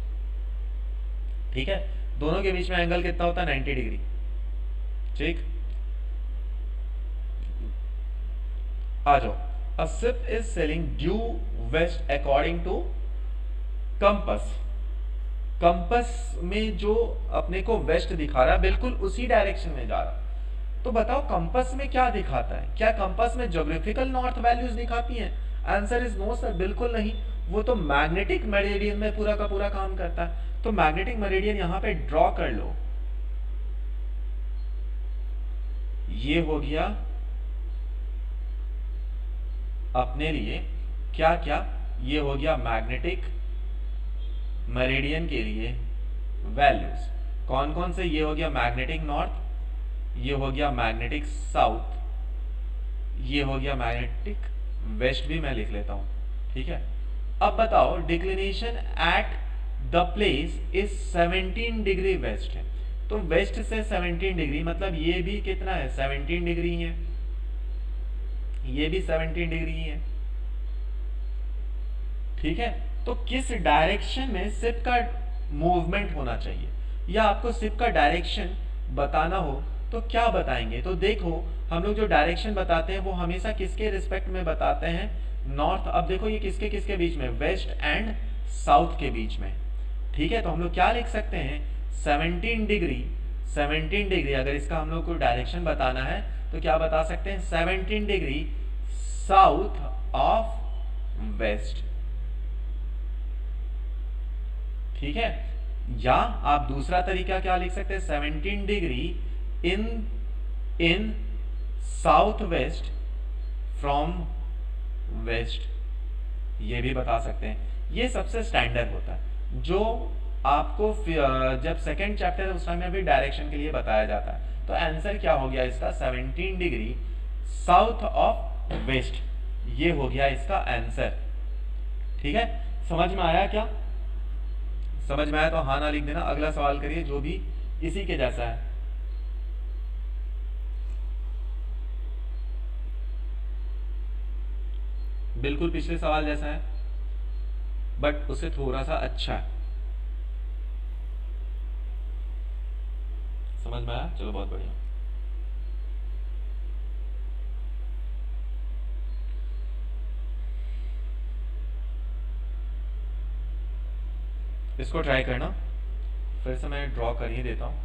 ठीक है, दोनों के बीच में एंगल कितना होता है, 90 डिग्री। ठीक, आ जाओ। A ship is sailing due west according to compass. Compass में जो अपने को वेस्ट दिखा रहा है बिल्कुल उसी डायरेक्शन में जा रहा है। तो बताओ कंपास में क्या दिखाता है, क्या कंपास में ज्योग्राफिकल नॉर्थ वैल्यूज दिखाती हैं? आंसर इज नो सर, बिल्कुल नहीं। वो तो मैग्नेटिक मेरिडियन में पूरा का पूरा काम करता है। तो मैग्नेटिक मेरिडियन यहां पे ड्रॉ कर लो, ये हो गया अपने लिए क्या क्या, ये हो गया मैग्नेटिक मेरिडियन के लिए वैल्यूज। कौन कौन से, ये हो गया मैग्नेटिक नॉर्थ, ये हो गया मैग्नेटिक साउथ, ये हो गया मैग्नेटिक वेस्ट भी मैं लिख लेता हूं। ठीक है, अब बताओ declination at the place is 17 degree west है। तो वेस्ट से 17 डिग्री मतलब ये भी कितना है, 17 डिग्री है, ये भी 17 डिग्री है। ठीक है, तो किस डायरेक्शन में शिप का मूवमेंट होना चाहिए, या आपको शिप का डायरेक्शन बताना हो तो क्या बताएंगे? तो देखो हम लोग जो डायरेक्शन बताते हैं वो हमेशा किसके रिस्पेक्ट में बताते हैं, नॉर्थ। अब देखो ये किसके किसके बीच में, वेस्ट एंड साउथ के बीच में। ठीक है, तो हम लोग क्या लिख सकते हैं, 17 डिग्री, 17 डिग्री अगर इसका हम लोग को डायरेक्शन बताना है तो क्या बता सकते हैं, 17 डिग्री साउथ ऑफ वेस्ट। ठीक है, या आप दूसरा तरीका क्या लिख सकते हैं, 17 degree in south west from west, ये भी बता सकते हैं। ये सबसे स्टैंडर्ड होता है जो आपको जब सेकेंड चैप्टर है उस टाइम में भी डायरेक्शन के लिए बताया जाता है। तो आंसर क्या हो गया इसका, 17 डिग्री साउथ ऑफ वेस्ट, ये हो गया इसका आंसर। ठीक है, समझ में आया क्या? समझ में आया तो हाँ ना लिख देना। अगला सवाल करिए जो भी इसी के जैसा है। बिल्कुल पिछले सवाल जैसा है, बट उससे थोड़ा सा अच्छा है। समझ में आया? चलो बहुत बढ़िया। इसको ट्राई करना, फिर से मैं ड्रॉ कर ही देता हूँ।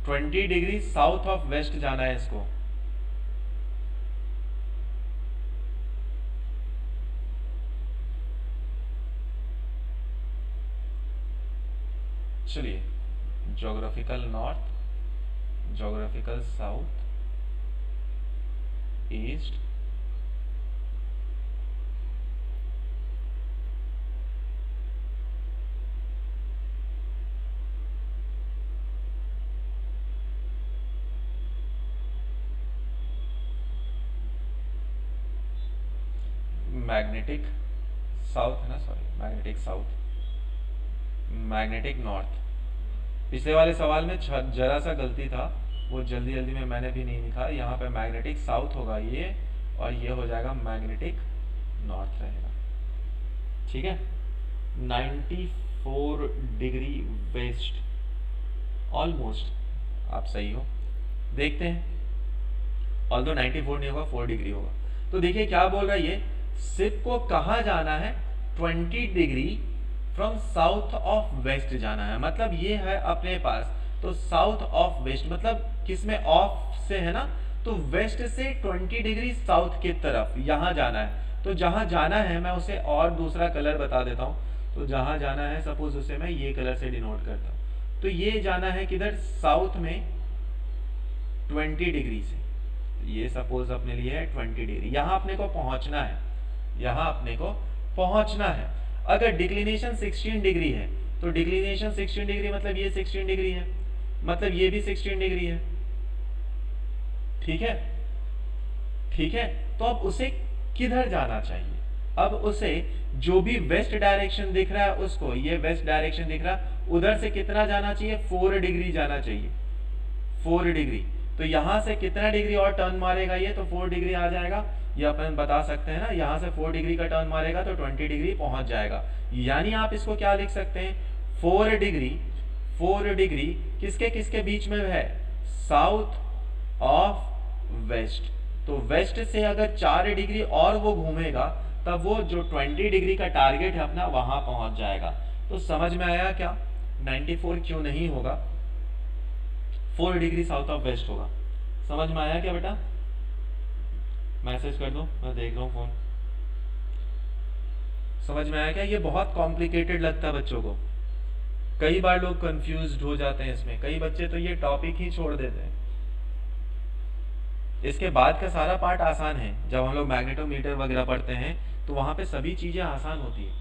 20 डिग्री साउथ ऑफ वेस्ट जाना है इसको। चलिए, geographical north, geographical south, east, magnetic south है ना, sorry magnetic south, magnetic north. पिछले वाले सवाल में जरा सा गलती था, वो जल्दी जल्दी में मैंने भी नहीं लिखा। यहाँ पे मैग्नेटिक साउथ होगा ये, और ये हो जाएगा मैग्नेटिक नॉर्थ रहेगा। ठीक है, 94 डिग्री वेस्ट, ऑलमोस्ट आप सही हो। देखते हैं, ऑल्दो 94 नहीं होगा, 4 डिग्री होगा। तो देखिए क्या बोल रहा है ये, सिप को कहाँ जाना है, 20 degree from south of west जाना है। मतलब ये है अपने पास, तो साउथ ऑफ वेस्ट मतलब किसमें, ऑफ से है ना, तो वेस्ट से 20 डिग्री साउथ की तरफ यहाँ जाना है। तो जहाँ जाना है मैं उसे और दूसरा कलर बता देता हूँ। तो जहाँ जाना है सपोज उसे मैं ये कलर से डिनोट करता हूँ। तो ये जाना है किधर, साउथ में 20 डिग्री से। ये सपोज अपने लिए है 20 डिग्री, यहाँ अपने को पहुंचना है, यहाँ अपने को पहुंचना है। अगर डिक्लिनेशन 16 डिग्री है तो डिक्लिनेशन 16 डिग्री मतलब ये 16 डिग्री है, मतलब ये भी 16 डिग्री है। ठीक है, ठीक है। तो अब उसे किधर जाना चाहिए, अब उसे जो भी वेस्ट डायरेक्शन दिख रहा है उसको, ये वेस्ट डायरेक्शन दिख रहा है, उधर से कितना जाना चाहिए, 4 डिग्री जाना चाहिए, 4 डिग्री। तो यहां से कितना डिग्री और टर्न मारेगा ये, तो 4 डिग्री आ जाएगा। ये अपन बता सकते हैं ना, यहां से 4 डिग्री का टर्न मारेगा तो 20 डिग्री पहुंच जाएगा। यानी आप इसको क्या लिख सकते हैं, 4 डिग्री, 4 डिग्री किसके किसके बीच में है, साउथ ऑफ वेस्ट। तो वेस्ट से अगर 4 डिग्री और वो घूमेगा तब वो जो 20 डिग्री का टारगेट है अपना वहां पहुंच जाएगा। तो समझ में आया क्या, 94 क्यों नहीं होगा, 4 डिग्री साउथ ऑफ वेस्ट होगा। समझ में आया क्या बेटा, मैसेज कर दो, मैं देख रहा हूँ फोन। समझ में आया क्या, ये बहुत कॉम्प्लिकेटेड लगता है बच्चों को, कई बार लोग कंफ्यूज्ड हो जाते हैं इसमें, कई बच्चे तो ये टॉपिक ही छोड़ देते हैं। इसके बाद का सारा पार्ट आसान है, जब हम लोग मैग्नेटोमीटर वगैरह पढ़ते हैं तो वहां पे सभी चीजें आसान होती है।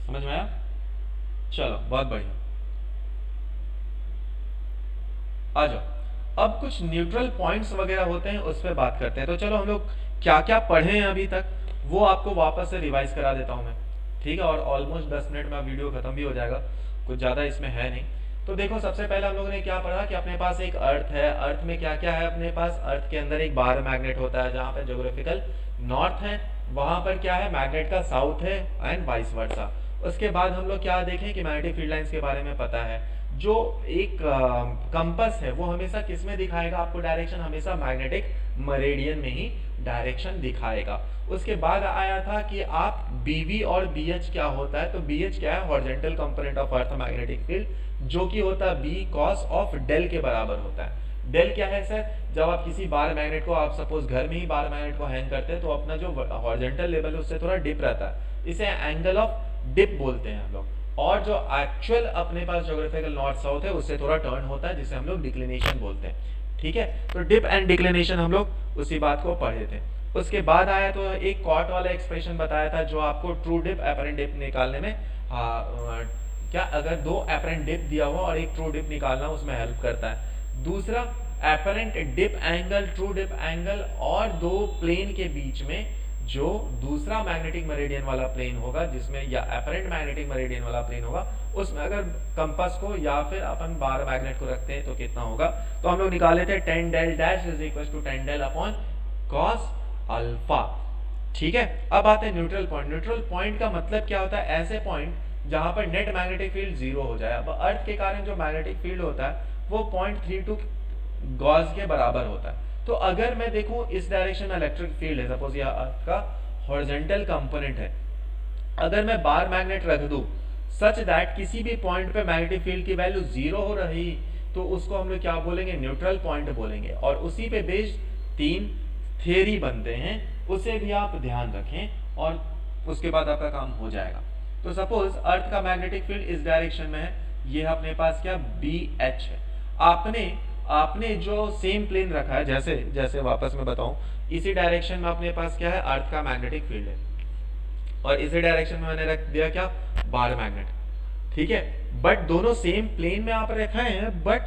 समझ में आया, चलो बहुत बढ़िया, आ जाओ। अब कुछ न्यूट्रल पॉइंट्स वगैरह होते हैं उस पर बात करते हैं। तो चलो हम लोग क्या क्या पढ़े हैं अभी तक वो आपको वापस से रिवाइज करा देता हूं मैं, ठीक है। और ऑलमोस्ट 10 मिनट में वीडियो खत्म भी हो जाएगा, कुछ ज़्यादा इसमें है नहीं। तो देखो सबसे पहले हम लोगों ने क्या पढ़ा कि अपने पास एक अर्थ है, अर्थ में क्या क्या है अपने पास, अर्थ के अंदर एक बाहर मैग्नेट होता है, जहाँ पे ज्योग्राफिकल नॉर्थ है वहां पर क्या है, मैग्नेट का साउथ है एंड वाइस वर्सा। उसके बाद हम लोग क्या देखें कि मैग्नेटिक फील्ड लाइंस के बारे में पता है। जो एक कंपास है वो हमेशा किस में दिखाएगा आपको डायरेक्शन, हमेशा मैग्नेटिक मेरिडियन में ही डायरेक्शन दिखाएगा। उसके बाद आया था कि आप BV और BH क्या होता है, तो BH क्या है, horizontal component of earth magnetic field, जो कि होता है B cos ऑफ डेल के बराबर होता है। डेल क्या है सर, जब आप किसी बार मैग्नेट को, आप सपोज घर में ही बार मैग्नेट को हैंग करते हैं तो अपना जो हॉरिजॉन्टल लेवल है उससे थोड़ा डिप रहता है, इसे एंगल ऑफ डिप बोलते हैं हम लोग। और जो एक्चुअल अपने पास ज्योग्राफिकल नॉर्थ साउथ है उससे थोड़ा टर्न होता है, जिसे हम लोग डिक्लिनेशन बोलते हैं। ठीक है, तो डिप एंड डिक्लिनेशन हम लोग उसी बात को पढ़े थे। उसके बाद आया तो एक कॉट वाला एक्सप्रेशन बताया था जो आपको ट्रू डिप एपरेंट डिप निकालने में क्या, अगर 2 एपरेंट डिप दिया हुआ और एक ट्रू डिप निकालना उसमें हेल्प करता है। दूसरा apparent dip angle, true dip angle और 2 प्लेन के बीच में जो दूसरा मैग्नेटिक मेरिडियन वाला प्लेन होगा, जिसमें या एपरेंट मैग्नेटिक मेरिडियन वाला प्लेन होगा, उसमें अगर कंपास को या फिर अपन बार मैग्नेट को रखते हैं तो कितना होगा, तो हम लोग निकाले थे 10 del dash is equal to 10 del upon cos alpha. ठीक है, अब आते हैं न्यूट्रल पॉइंट। न्यूट्रल पॉइंट का मतलब क्या होता है? ऐसे पॉइंट जहां पर नेट मैग्नेटिक फील्ड जीरो हो जाए। अब अर्थ के कारण जो मैग्नेटिक फील्ड होता है वो 0.32 गॉस के बराबर होता है। तो अगर मैं देखूं इस डायरेक्शन में इलेक्ट्रिक फील्ड है, सपोज यह अर्थ का हॉरिजॉन्टल कंपोनेंट है, अगर मैं बार मैग्नेट रख दूं सच दैट किसी भी पॉइंट पे मैग्नेटिक फील्ड की वैल्यू जीरो हो रही, तो उसको हम लोग क्या बोलेंगे? न्यूट्रल पॉइंट बोलेंगे। और उसी पे बेस्ड 3 थ्योरी बनते हैं, उसे भी आप ध्यान रखें और उसके बाद आपका काम हो जाएगा। तो सपोज अर्थ का मैग्नेटिक फील्ड इस डायरेक्शन में है, ये अपने पास क्या BH है। आपने जो सेम प्लेन रखा है, जैसे जैसे वापस मैं बताऊं, इसी डायरेक्शन में अपने पास क्या है? अर्थ का मैग्नेटिक फील्ड है, और इसी डायरेक्शन में मैंने रख दिया क्या? Bar magnet. ठीक है, बट दोनों सेम प्लेन में आप रखे हैं, बट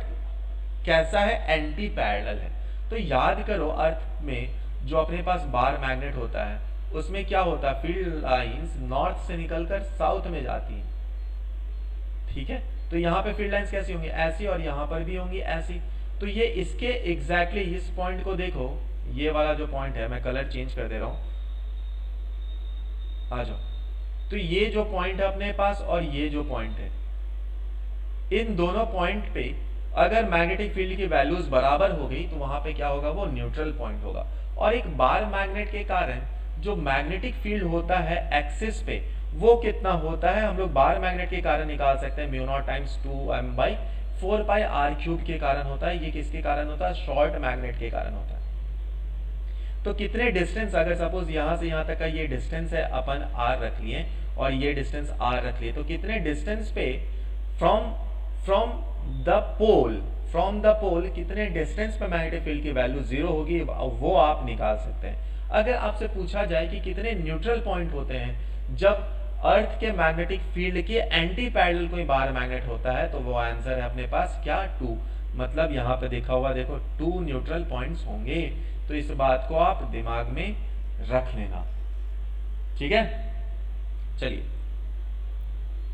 कैसा है? एंटी पैरेलल है। तो याद करो अर्थ में जो अपने पास बार मैग्नेट होता है उसमें क्या होता है? फील्ड लाइंस नॉर्थ से निकलकर साउथ में जाती है। ठीक है, तो यहाँ पे फील्ड लाइंस कैसी होंगी? ऐसी, और यहाँ पर भी होंगी ऐसी। तो ये इसके एग्जैक्टली इस पॉइंट को देखो, ये वाला जो पॉइंट है, मैं कलर चेंज कर दे रहा हूं, आ जाओ। तो ये जो पॉइंट है अपने पास और ये जो पॉइंट है, इन दोनों पॉइंट पे अगर मैग्नेटिक फील्ड की वैल्यूज बराबर हो गई तो वहां पे क्या होगा? वो न्यूट्रल पॉइंट होगा। और एक बार मैग्नेट के कारण जो मैग्नेटिक फील्ड होता है एक्सिस पे, वो कितना होता है? हम लोग बार मैग्नेट के कारण निकाल सकते हैं, μ0 टाइम्स 2m/4πr³ के कारण होता है। ये किसके कारण होता है? शॉर्ट मैग्नेट के कारण होता है। तो कितने डिस्टेंस, अगर सपोज यहां से यहां तक का ये डिस्टेंस है, अपन r रख लिए और ये डिस्टेंस r रख लिए, तो कितने डिस्टेंस पे फ्रॉम द पोल कितने डिस्टेंस पे मैग्नेटिक फील्ड की वैल्यू जीरो होगी, वो आप निकाल सकते हैं। अगर आपसे पूछा जाए कि कितने न्यूट्रल पॉइंट होते हैं जब अर्थ के मैग्नेटिक फील्ड के एंटी पैरेलल कोई बार मैग्नेट होता है, तो वो आंसर है अपने पास क्या? 2। मतलब यहाँ पे देखा हुआ देखो 2 न्यूट्रल पॉइंट्स होंगे। तो इस बात को आप दिमाग में रख लेना। ठीक है, चलिए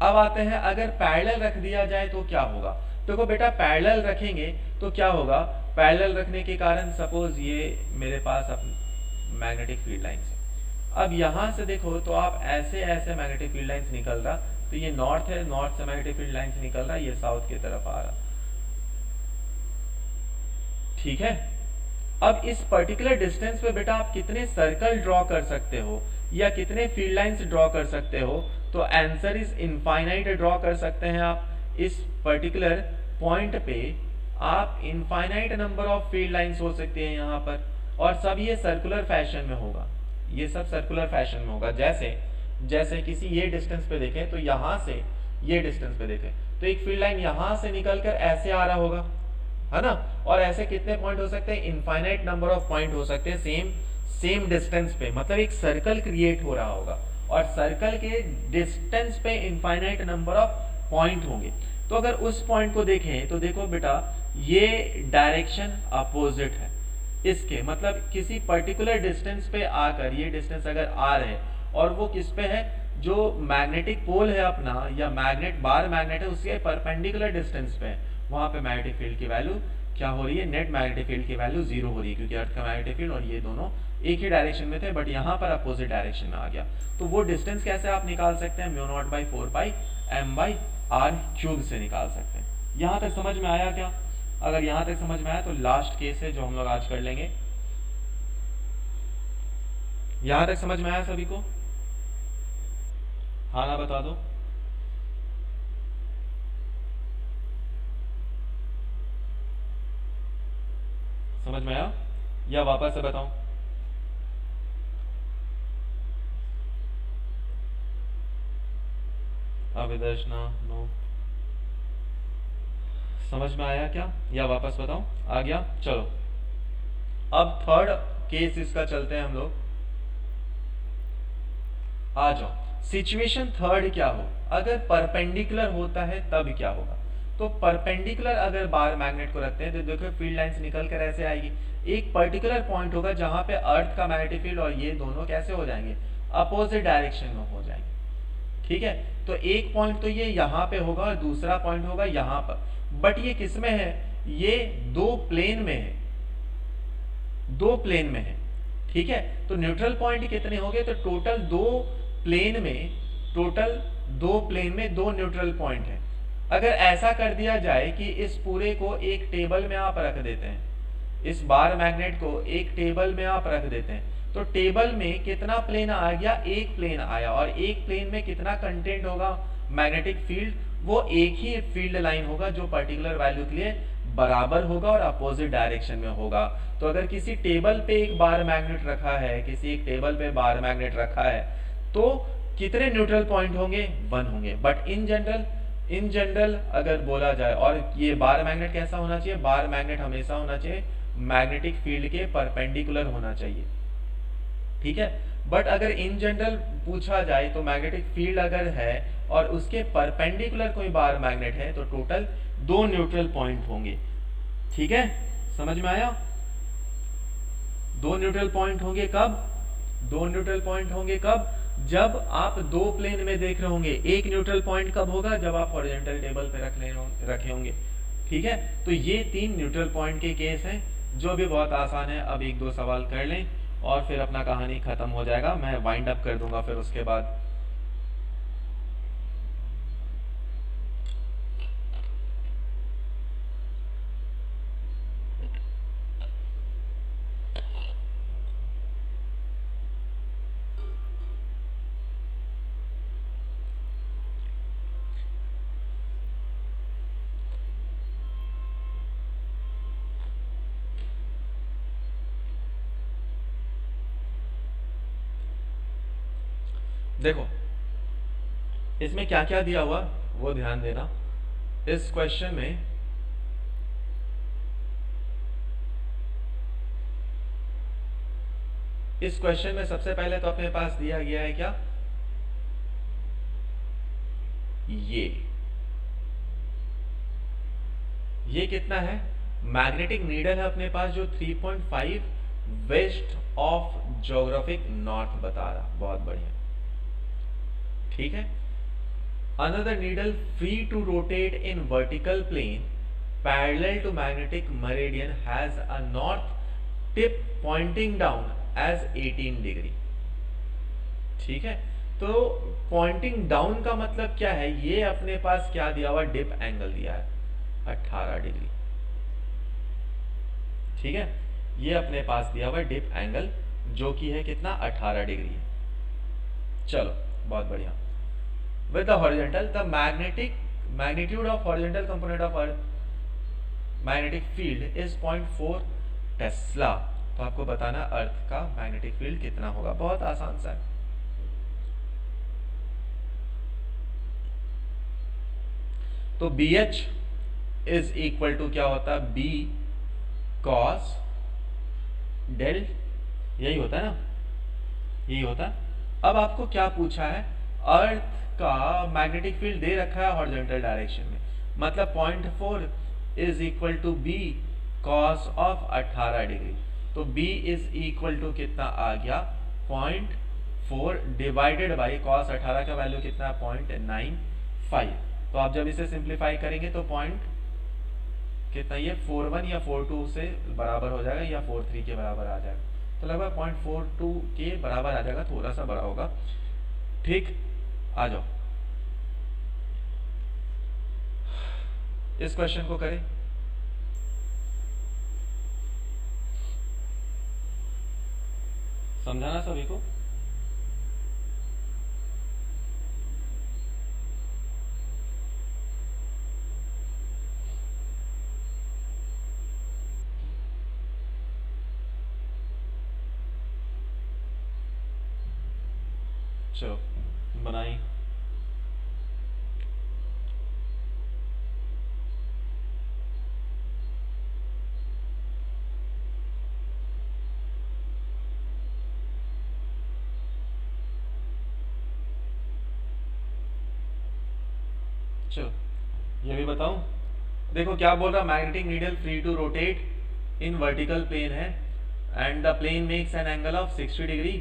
अब आते हैं, अगर पैरेलल रख दिया जाए तो क्या होगा? देखो बेटा, पैरेलल रखेंगे तो क्या होगा? पैरेलल रखने के कारण सपोज ये मेरे पास मैग्नेटिक फील्ड लाइंस है। अब यहां से देखो तो आप ऐसे ऐसे मैग्नेटिक फील्ड लाइंस निकल रहा, तो ये नॉर्थ है, नॉर्थ से मैग्नेटिक फील्ड लाइंस निकल रहा, ये साउथ की तरफ आ रहा। ठीक है, अब इस पर्टिकुलर डिस्टेंस पे बेटा आप कितने सर्कल ड्रॉ कर सकते हो या कितने फील्ड लाइंस ड्रॉ कर सकते हो? तो आंसर इज इनफाइनाइट ड्रॉ कर सकते हैं आप। इस पर्टिकुलर पॉइंट पे आप infinite number of field lines हो सकते हैं यहाँ पर, और सब ये सर्कुलर फैशन में होगा। ये सब सर्कुलर फैशन में होगा। जैसे किसी ये डिस्टेंस पे देखें तो यहां से ये डिस्टेंस पे देखें तो एक फील्ड लाइन यहां से निकलकर ऐसे आ रहा होगा, है ना? और ऐसे कितने पॉइंट हो सकते हैं? इनफाइनाइट नंबर ऑफ पॉइंट हो सकते हैं सेम डिस्टेंस पे। मतलब एक सर्कल क्रिएट हो रहा होगा, और सर्कल के डिस्टेंस पे इनफाइनाइट नंबर ऑफ पॉइंट होंगे। तो अगर उस पॉइंट को देखें तो देखो बेटा, ये डायरेक्शन अपोजिट है इसके, मतलब किसी पर्टिकुलर डिस्टेंस पे आकर, ये डिस्टेंस अगर r है और वो किस पे है? जो मैग्नेटिक पोल है अपना, या मैग्नेट बार मैग्नेट है, उसके परपेंडिकुलर डिस्टेंस पे है, वहां पे मैग्नेटिक फील्ड की वैल्यू क्या हो रही है? नेट मैग्नेटिक फील्ड की वैल्यू जीरो हो रही है, क्योंकि अर्थ का मैग्नेटिक फील्ड और ये दोनों एक ही डायरेक्शन में थे, बट यहाँ पर अपोजिट डायरेक्शन में आ गया। तो वो डिस्टेंस कैसे आप निकाल सकते हैं? μ0/4πm/r³ से निकाल सकते हैं। यहाँ तक समझ में आया क्या? अगर यहां तक समझ में आया तो लास्ट केस है जो हम लोग आज कर लेंगे। यहां तक समझ में आया सभी को? हाँ ना बता दो। समझ में आया या वापस से बताऊं? अविदर्शना नो। समझ में आया क्या या वापस बताऊं? आ गया? चलो अब थर्ड केस इसका चलते हैं हम लोग। आ जाओ, सिचुएशन थर्ड क्या हो? अगर परपेंडिकुलर होता है तब क्या होगा? तो परपेंडिकुलर अगर बार मैग्नेट को रखते हैं तो देखो फील्ड लाइंस निकल कर ऐसे आएगी। एक पर्टिकुलर पॉइंट होगा जहां पे अर्थ का मैग्नेटिक फील्ड और ये दोनों कैसे हो जाएंगे? अपोजिट डायरेक्शन में हो जाएंगे। ठीक है, तो एक पॉइंट तो ये यहाँ पे होगा और दूसरा पॉइंट होगा यहाँ पर, बट ये किस में है? ये दो प्लेन में है, दो प्लेन में है। ठीक है, तो न्यूट्रल पॉइंट कितने हो गए, तो टोटल दो प्लेन में दो न्यूट्रल पॉइंट है। अगर ऐसा कर दिया जाए कि इस पूरे को एक टेबल में आप रख देते हैं, इस बार मैग्नेट को एक टेबल में आप रख देते हैं, तो टेबल में कितना प्लेन आ गया, एक प्लेन आया, और एक प्लेन में कितना कंटेंट होगा मैग्नेटिक फील्ड, वो एक ही फील्ड लाइन होगा जो पर्टिकुलर वैल्यू के लिए बराबर होगा और अपोजिट डायरेक्शन में होगा। तो अगर किसी टेबल पे एक बार मैग्नेट रखा है, किसी एक टेबल पे बार मैग्नेट रखा है, तो कितने न्यूट्रल पॉइंट होंगे, 1 होंगे। बट इन जनरल अगर बोला जाए, और ये बार मैग्नेट कैसा होना चाहिए, बार मैग्नेट हमेशा होना चाहिए मैग्नेटिक फील्ड के परपेंडिकुलर होना चाहिए, ठीक है। बट अगर इन जनरल पूछा जाए तो मैग्नेटिक फील्ड अगर है और उसके परपेंडिकुलर कोई बार मैग्नेट है तो टोटल 2 न्यूट्रल पॉइंट होंगे, ठीक है, समझ में आया। 2 न्यूट्रल पॉइंट होंगे कब, 2 न्यूट्रल पॉइंट होंगे कब, जब आप दो प्लेन में देख रहे होंगे। एक न्यूट्रल पॉइंट कब होगा, जब आप हॉरिजॉन्टल टेबल पे रखे होंगे, ठीक है। तो ये 3 न्यूट्रल पॉइंट के केस हैं, जो भी बहुत आसान है। अब 1-2 सवाल कर लें और फिर अपना कहानी खत्म हो जाएगा, मैं वाइंड अप कर दूंगा फिर उसके बाद। देखो इसमें क्या क्या दिया हुआ वो ध्यान देना। इस क्वेश्चन में सबसे पहले तो अपने पास दिया गया है क्या, ये कितना है, मैग्नेटिक नीडल है अपने पास जो 3.5 वेस्ट ऑफ ज्योग्राफिक नॉर्थ बता रहा, बहुत बढ़िया, ठीक है। Another needle free to rotate in vertical plane parallel to magnetic meridian has a north tip pointing down as 18 degree, ठीक है। तो पॉइंटिंग डाउन का मतलब क्या है, ये अपने पास क्या दिया हुआ, डिप एंगल दिया है 18 डिग्री, ठीक है। ये अपने पास दिया हुआ डिप एंगल जो कि है कितना, 18 डिग्री है। चलो बहुत बढ़िया। With the horizontal, the magnitude of horizontal component of Earth magnetic field is 0.4 Tesla. तो आपको बताना अर्थ का मैग्नेटिक फील्ड कितना होगा, बहुत आसान सा है। तो BH इज इक्वल टू क्या होता है, B cos डेल, यही होता है ना, यही होता है। अब आपको क्या पूछा है, अर्थ का मैग्नेटिक फील्ड दे रखा है हॉरिजॉन्टल डायरेक्शन में, मतलब 0.4 is equal to B cos of 18 degree. तो B इज इक्वल टू कितना आ गया, 0.4 डिवाइडेड बाई कॉस 18 का वैल्यू कितना है, 0.95। तो आप जब इसे सिंप्लीफाई करेंगे तो पॉइंट कितना, ये 41 या 42 से बराबर हो जाएगा या 43 के बराबर आ जाएगा, तो लगभग 0.42 के बराबर आ जाएगा, थोड़ा सा बड़ा होगा, ठीक। आ जाओ इस क्वेश्चन को करें। समझाना सभी को, चलो बनाई। चलो ये भी बताऊं, देखो क्या बोल रहा, magnetic needle free to rotate in vertical plane है and the plane makes an angle of 60 degree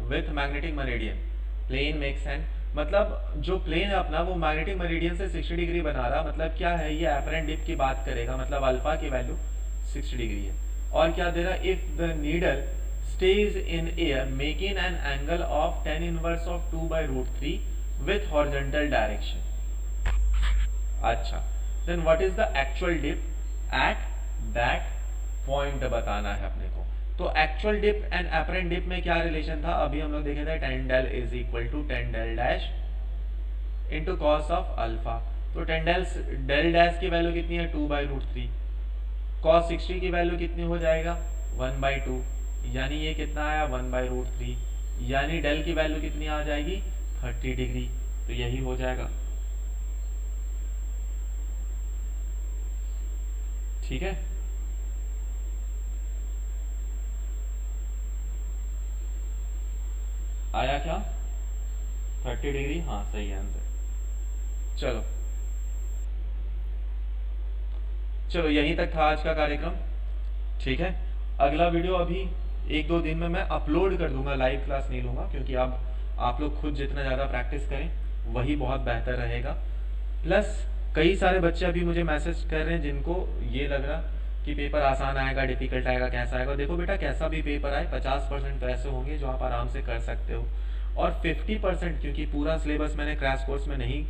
with magnetic meridian. Plane makes an मतलब जो प्लेन है अपना वो मैग्नेटिक मेरिडियन से 60 डिग्री बना रहा, मतलब क्या है, ये एपरेंट डिप की बात करेगा, मतलब अल्फा की वैल्यू 60 डिग्री है। और क्या दे रहा, if the needle stays in air making an angle of tan inverse of 2 by root 3 with horizontal direction. अच्छा, then what is the actual dip at that point बताना है अपने को। तो actual dip and apparent dip में क्या रिलेशन था, अभी हम लोग देखे थे tan del is equal to tan del dash into cos of alpha. तो tan del डैश की वैल्यू कितनी है 2 बाई रूट 3, कॉस 60 की वैल्यू कितनी हो जाएगा 1 बाई 2, यानी ये कितना आया 1 बाई रूट 3, यानी डेल की वैल्यू कितनी आ जाएगी 30 डिग्री। तो यही हो जाएगा, ठीक है। आया क्या 30 डिग्री, हाँ सही आंसर। चलो चलो यहीं तक था आज का कार्यक्रम, ठीक है। अगला वीडियो अभी 1-2 दिन में मैं अपलोड कर दूंगा, लाइव क्लास नहीं लूंगा, क्योंकि अब आप लोग खुद जितना ज़्यादा प्रैक्टिस करें वही बहुत बेहतर रहेगा। प्लस कई सारे बच्चे अभी मुझे मैसेज कर रहे हैं जिनको ये लग रहा कि पेपर आसान आएगा, डिफिकल्ट आएगा, कैसा आएगा। देखो बेटा, कैसा भी पेपर आए 50% तो ऐसे होंगे जो आप आराम से कर सकते हो, और 50%, क्योंकि पूरा सिलेबस मैंने क्रैश कोर्स में नहीं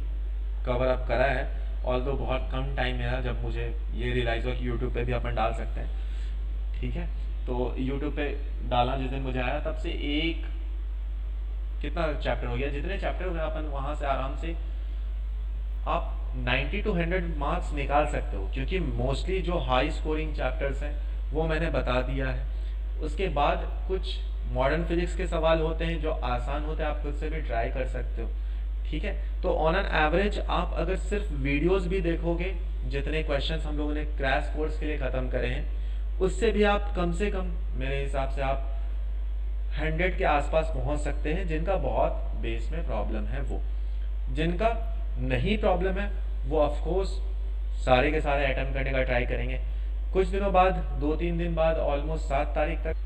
कवर अप करा है, ऑल्दो बहुत कम टाइम मिला जब मुझे ये रियलाइज़ हुआ कि यूट्यूब पे भी अपन डाल सकते हैं, ठीक है। तो यूट्यूब पे डाला जिस दिन मुझे आया, तब से एक कितना चैप्टर हो गया, जितने चैप्टर हुए अपन वहाँ से आराम से आप 90 to 100 मार्क्स निकाल सकते हो, क्योंकि मोस्टली जो हाई स्कोरिंग चैप्टर्स हैं वो मैंने बता दिया है। उसके बाद कुछ मॉडर्न फिजिक्स के सवाल होते हैं जो आसान होते हैं, आप खुद से भी ट्राई कर सकते हो, ठीक है। तो ऑन एन एवरेज आप अगर सिर्फ वीडियोस भी देखोगे, जितने क्वेश्चंस हम लोगों ने क्रैश कोर्स के लिए ख़त्म करे हैं, उससे भी आप कम से कम मेरे हिसाब से आप 100 के आसपास पहुंच सकते हैं। जिनका बहुत बेस में प्रॉब्लम है, वो जिनका नहीं प्रॉब्लम है वो ऑफ कोर्स सारे के सारे अटेम्प्ट करने का ट्राई करेंगे। कुछ दिनों बाद, 2-3 दिन बाद, ऑलमोस्ट 7 तारीख तक